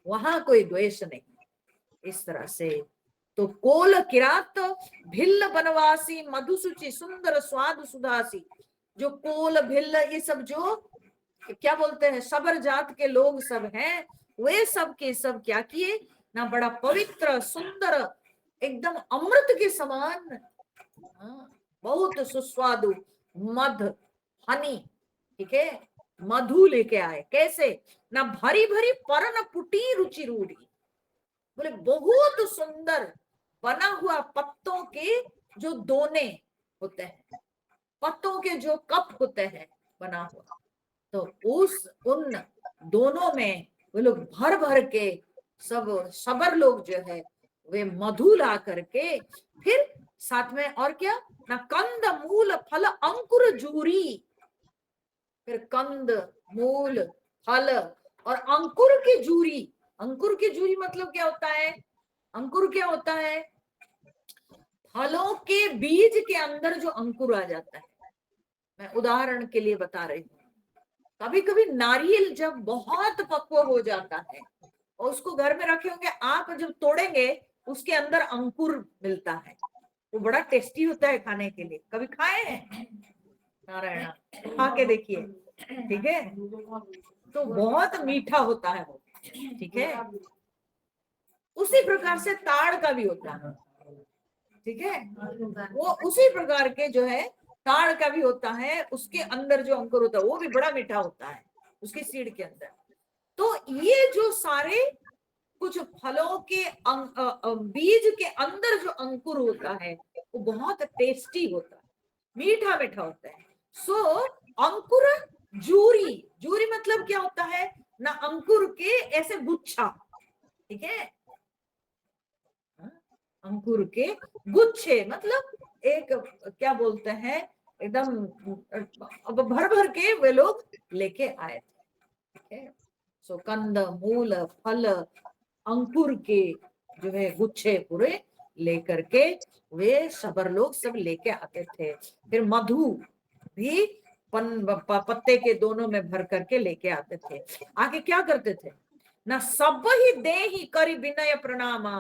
वहां कोई द्वेष नहीं। इस तरह से तो कोल किरात भिल्ल बनवासी मधुसुचि सुंदर स्वाद सुधासी। जो कोल भिल्ल ये सब जो क्या बोलते हैं सबर जात के लोग सब हैं, वे सब के सब क्या किए ना, बड़ा पवित्र सुंदर एकदम अमृत के समान, बहुत सुस्वादु मध हनी, ठीक है, मधु लेके आए। कैसे ना, भरी भरी परन पुटी रुचि रूढ़ी, बोले बहुत सुंदर बना हुआ पत्तों के जो दोने होते हैं, पत्तों के जो कप होते हैं बना हुआ, तो उस उन दोनों में वो लोग भर भर के सब सबर लोग जो है वे मधु ला करके, फिर साथ में और क्या ना, कंद मूल फल अंकुर जूरी। फिर कंद मूल फल और अंकुर की जूरी। अंकुर की जूरी मतलब क्या होता है, अंकुर क्या होता है, फलों के बीज के अंदर जो अंकुर आ जाता है। मैं उदाहरण के लिए बता रही हूँ, कभी कभी नारियल जब बहुत पक्व हो जाता है और उसको घर में रखे होंगे, आप जब तोड़ेंगे उसके अंदर अंकुर मिलता है, वो बड़ा टेस्टी होता है खाने के लिए। कभी खाए हैं नारायण, खा के देखिए, ठीक है, तो बहुत मीठा होता है वो, ठीक है। उसी प्रकार से ताड़ का भी होता है, ठीक है, वो उसी प्रकार के जो है ताड़ का भी होता है, उसके अंदर जो अंकुर होता है वो भी बड़ा मीठा होता है उसके सीड के अंदर। तो ये जो सारे कुछ फलों के बीज के अंदर जो अंकुर होता है वो बहुत टेस्टी होता है, मीठा मीठा होता है। सो अंकुर जूरी, जूरी मतलब क्या होता है ना, अंकुर के ऐसे गुच्छा, ठीक है, अंकुर के गुच्छे मतलब एक क्या बोलते हैं एकदम भर भर के वे लोग लेके आए थे, ठीक है। सो कंद मूल फल अंकुर के जो है गुच्छे पूरे लेकर के वे सबर लोग सब लेके आते थे। फिर मधु भी पत्ते के दोनों में भर करके लेके आते थे। आगे क्या करते थे ना, सब ही दे ही करी विनय प्रणामा।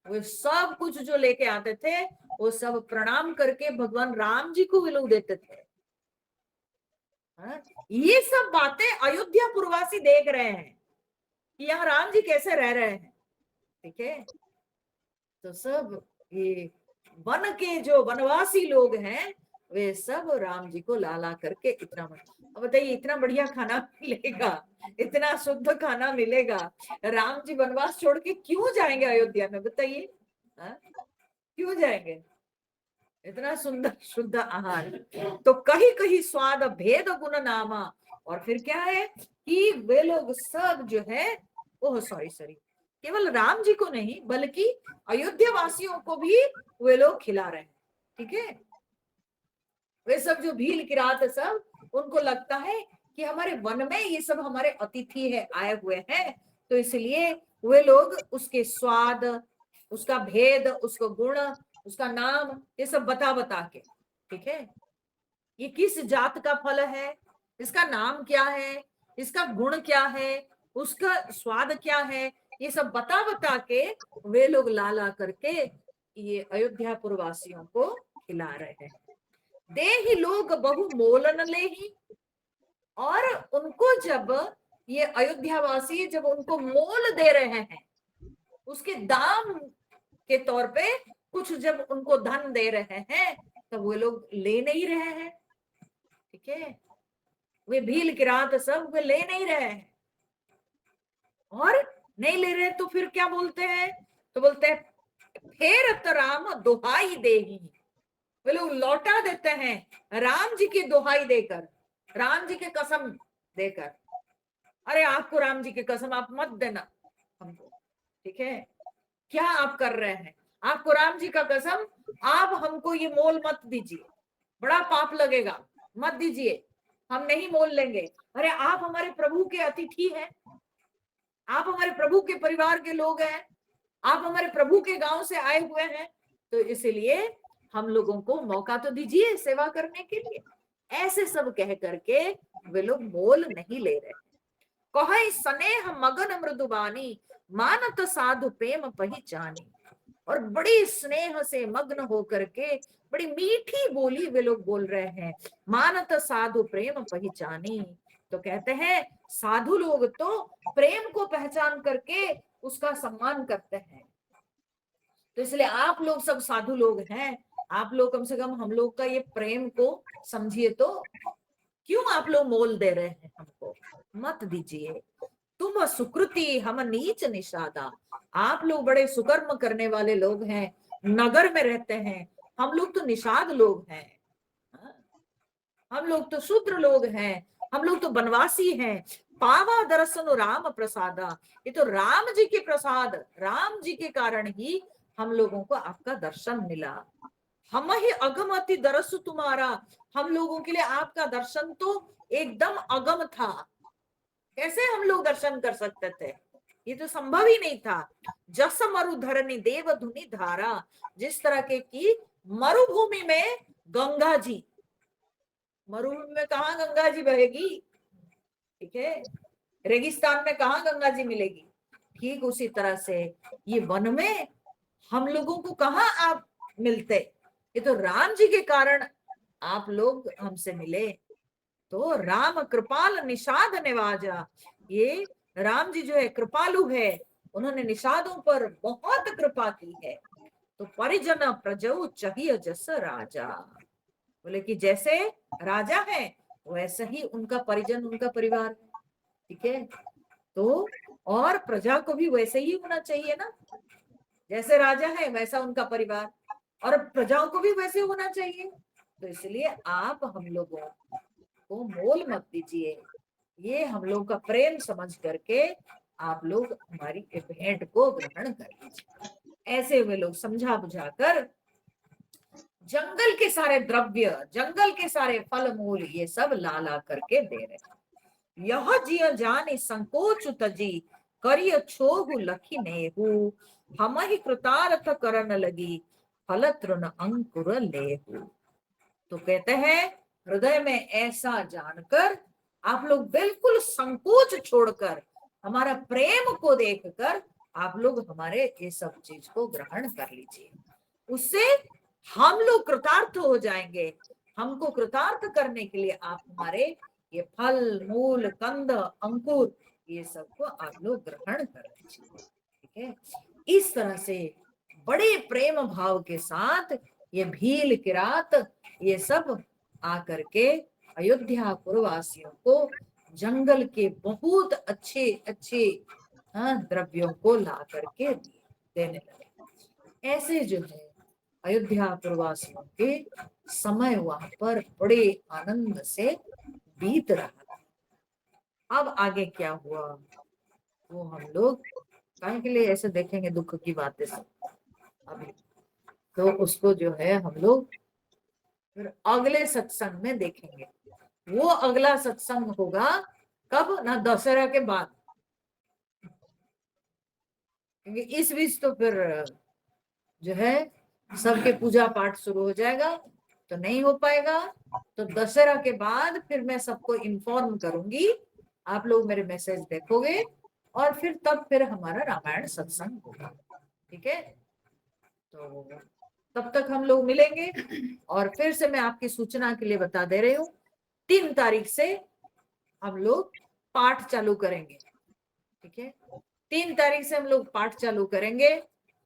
वो सब कुछ जो लेके आते थे वो सब प्रणाम करके भगवान राम जी को वे लोग देते थे। ये सब बातें अयोध्या पुरवासी देख रहे हैं कि यहाँ राम जी कैसे रह रहे हैं, ठीक है। तो सब ये वन के जो वनवासी लोग हैं वे सब राम जी को ला ला करके इतना अब बताइए, इतना बढ़िया खाना मिलेगा, इतना शुद्ध खाना मिलेगा, राम जी वनवास छोड़ के क्यों जाएंगे अयोध्या में, बताइए। हाँ? क्यों जाएंगे? इतना सुंदर शुद्ध आहार। तो कहीं कहीं स्वाद भेद गुण नामा, और फिर क्या है कि वे लोग सब जो है, ओह सॉरी सॉरी, केवल राम जी को नहीं बल्कि अयोध्या वासियों को भी वे लोग खिला रहे हैं। ठीक है, वे सब जो भील किरात सब, उनको लगता है कि हमारे वन में ये सब हमारे अतिथि है, आए हुए हैं, तो इसलिए वे लोग उसके स्वाद, उसका भेद, उसको गुण, उसका नाम, ये सब बता बता के, ठीक है, ये किस जात का फल है, इसका नाम क्या है, इसका गुण क्या है, उसका स्वाद क्या है, ये सब बता बता के वे लोग ला ला करके ये अयोध्यापुर वासियों को खिला रहे हैं। दे ही लोग बहु मोलन ले ही, और उनको जब ये अयोध्यावासी जब उनको मोल दे रहे हैं, उसके दाम के तौर पे कुछ जब उनको धन दे रहे हैं, तो वो लोग ले नहीं रहे हैं। ठीक है, वे भील किरात सब वे ले नहीं रहे हैं, और नहीं ले रहे तो फिर क्या बोलते हैं, तो बोलते हैं फेरत राम दुहाई देही, वे लोग लौटा देते हैं राम जी की दुहाई देकर, राम जी की कसम देकर, अरे आपको राम जी की कसम आप मत देना हमको। ठीक है, क्या आप कर रहे हैं, आपको राम जी का कसम, आप हमको ये मोल मत दीजिए, बड़ा पाप लगेगा, मत दीजिए, हम नहीं मोल लेंगे। अरे आप हमारे प्रभु के अतिथि हैं, आप हमारे प्रभु के परिवार के लोग हैं, आप हमारे प्रभु के गांव से आए हुए हैं, तो इसलिए हम लोगों को मौका तो दीजिए सेवा करने के लिए। ऐसे सब कह करके वे लोग मोल नहीं ले रहे। कहे स्नेह मगन मृदुबानी, मानत साधु प्रेम पहचानी, और बड़ी स्नेह से मग्न होकर के बड़ी मीठी बोली वे लोग बोल रहे हैं, मानत साधु प्रेम पहचानी। तो कहते हैं साधु लोग तो प्रेम को पहचान करके उसका सम्मान करते हैं, तो इसलिए आप लोग सब साधु लोग हैं, आप लोग कम से कम हम लोग का ये प्रेम को समझिए, तो क्यों आप लोग मोल दे रहे हैं हमको, मत दीजिए। तुम सुकृति हम नीच निषादा, आप लोग बड़े सुकर्म करने वाले लोग हैं, नगर में रहते हैं, हम लोग तो निषाद लोग हैं, हम लोग तो शूद्र लोग हैं, हम लोग तो बनवासी हैं। पावा दर्शन राम प्रसादा, ये तो राम जी के प्रसाद, राम जी के कारण ही हम लोगों को आपका दर्शन मिला। हम ही अगम अति दरस तुम्हारा, हम लोगों के लिए आपका दर्शन तो एकदम अगम था, कैसे हम लोग दर्शन कर सकते थे, ये तो संभव ही नहीं था। जस मरुधरणी देव धुनि धारा, जिस तरह के की मरुभूमि में गंगा जी, मरुभूमि में कहाँ गंगा जी बहेगी, ठीक है, रेगिस्तान में कहाँ गंगा जी मिलेगी, ठीक उसी तरह से ये वन में हम लोगों को कहाँ आप मिलते, ये तो राम जी के कारण आप लोग हमसे मिले। तो राम कृपाल निषाद निवाजा, ये राम जी जो है कृपालु है, उन्होंने निषादों पर बहुत कृपा की है। तो परिजन प्रजौ चाहिए जस राजा, बोले कि जैसे राजा है वैसे ही उनका परिजन, उनका परिवार, ठीक है, तो और प्रजा को भी वैसे ही होना चाहिए ना, जैसे राजा है वैसा उनका परिवार, और प्रजाओं को भी वैसे होना चाहिए। तो इसलिए आप हम लोगों को मोल मत दीजिए, ये हम लोग का प्रेम समझ करके आप लोग हमारी भेंट को ग्रहण कर लीजिए। ऐसे वे लोग समझा बुझाकर जंगल के सारे द्रव्य, जंगल के सारे फल मूल ये सब ला ला करके दे रहे। यह जिय जाने संकोच तजी, करिय छोहु लखी नेहु, हम ही कृतार्थ करन लगी, फल तृण अंकुर लेहु। तो कहते हैं हृदय में ऐसा जानकर आप लोग बिल्कुल संकोच छोड़कर हमारा प्रेम को देखकर आप लोग हमारे ये सब चीज को ग्रहण कर लीजिए, उससे हम लोग कृतार्थ हो जाएंगे। हमको कृतार्थ करने के लिए आप हमारे ये फल मूल कंद अंकुर ये सबको आप लोग ग्रहण कर लीजिए, ठीक है। इस तरह से बड़े प्रेम भाव के साथ ये भील किरात ये सब आकर के अयोध्या पुरवासियों को जंगल के बहुत अच्छे अच्छे द्रव्यों को ला करके देने लगे। ऐसे जो है अयोध्या प्रवासियों के समय वहां पर बड़े आनंद से बीत रहा था। अब आगे क्या हुआ वो हम लोग काहे के लिए ऐसे देखेंगे दुख की बातें सब अभी, तो उसको जो है हम लोग फिर अगले सत्संग में देखेंगे। वो अगला सत्संग होगा कब ना, दशहरा के बाद, क्योंकि इस बीच तो फिर जो है सबके पूजा पाठ शुरू हो जाएगा तो नहीं हो पाएगा। तो दशहरा के बाद फिर मैं सबको इन्फॉर्म करूंगी, आप लोग मेरे मैसेज देखोगे और फिर तब फिर हमारा रामायण सत्संग होगा। ठीक है, तो तब तक हम लोग मिलेंगे। और फिर से मैं आपकी सूचना के लिए बता दे रही हूँ 3 तारीख से हम लोग पाठ चालू करेंगे। ठीक है, 3 तारीख से हम लोग पाठ चालू करेंगे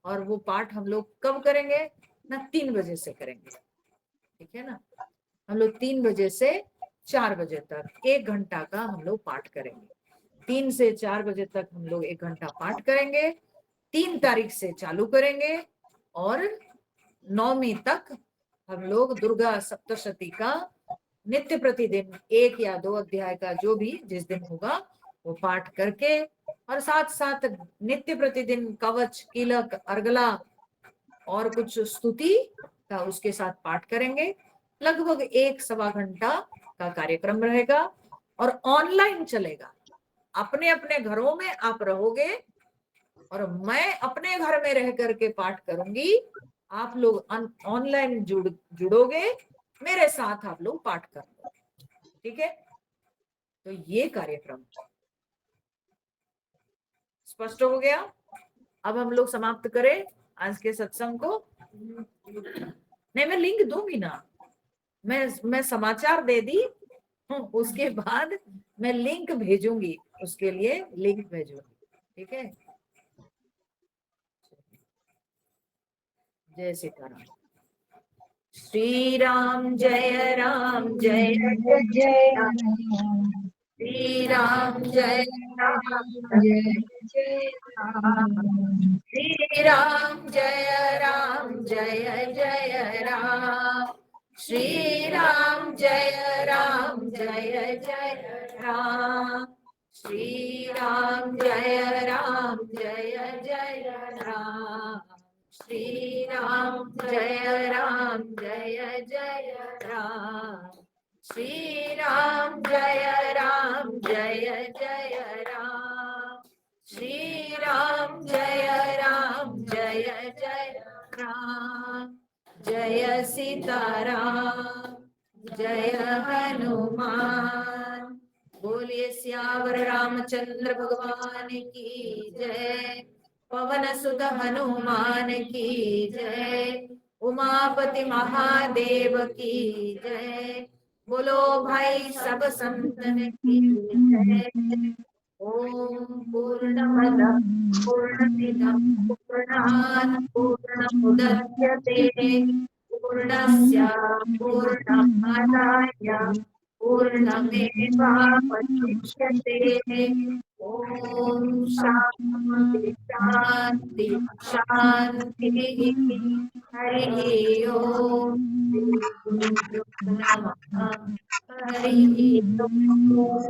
और वो पाठ हम लोग कब करेंगे ना, 3 बजे से करेंगे। ठीक है ना, हम लोग 3 बजे से 4 बजे तक 1 घंटा का हम लोग पाठ करेंगे। 3 से 4 बजे तक हम लोग 1 घंटा पाठ करेंगे। 3 तारीख से चालू करेंगे और 9वीं तक हम लोग दुर्गा सप्तशती का नित्य प्रतिदिन 1 या 2 अध्याय का जो भी जिस दिन होगा वो पाठ करके और साथ साथ नित्य प्रतिदिन कवच, कीलक, अर्गला और कुछ स्तुति का उसके साथ पाठ करेंगे। लगभग 1-1.25 घंटा का कार्यक्रम रहेगा और ऑनलाइन चलेगा। अपने अपने घरों में आप रहोगे और मैं अपने घर में रह करके पाठ करूंगी, आप लोग ऑनलाइन जुड़ोगे, मेरे साथ आप लोग पाठ करोगे। ठीक है, तो ये कार्यक्रम स्पष्ट हो गया। अब हम लोग समाप्त करें आज के सत्संग को। नहीं, मैं लिंक दूंगी ना, मैं समाचार दे दी, उसके बाद मैं लिंक भेजूंगी, उसके लिए लिंक भेजूंगी। ठीक है, जय सीताराम। श्री राम जय राम जय जय राम, श्री राम जय राम जय जय राम, श्री राम जय राम जय जय राम, श्री राम जय राम जय जय राम, श्री राम जय राम जय जय राम, श्री राम जय राम जय जय राम, श्री राम जय राम जय जय राम, श्री राम जय राम जय जय राम, जय सीताराम जय हनुमान, बोलिए सियावर रामचंद्र भगवान की जय, पवन सुत हनुमान की जय, उमापति महादेव की जय, बोलो भाई सब संतन की जय। ओम पूर्णमद पूर्णमिदं पूर्णात् पूर्णमुदच्यते पूर्णस्य पूर्णमादाय पूर्णमेवावशिष्यते। ओम शांति शांति शांति। हरि ओम। नमः। हरि ओम।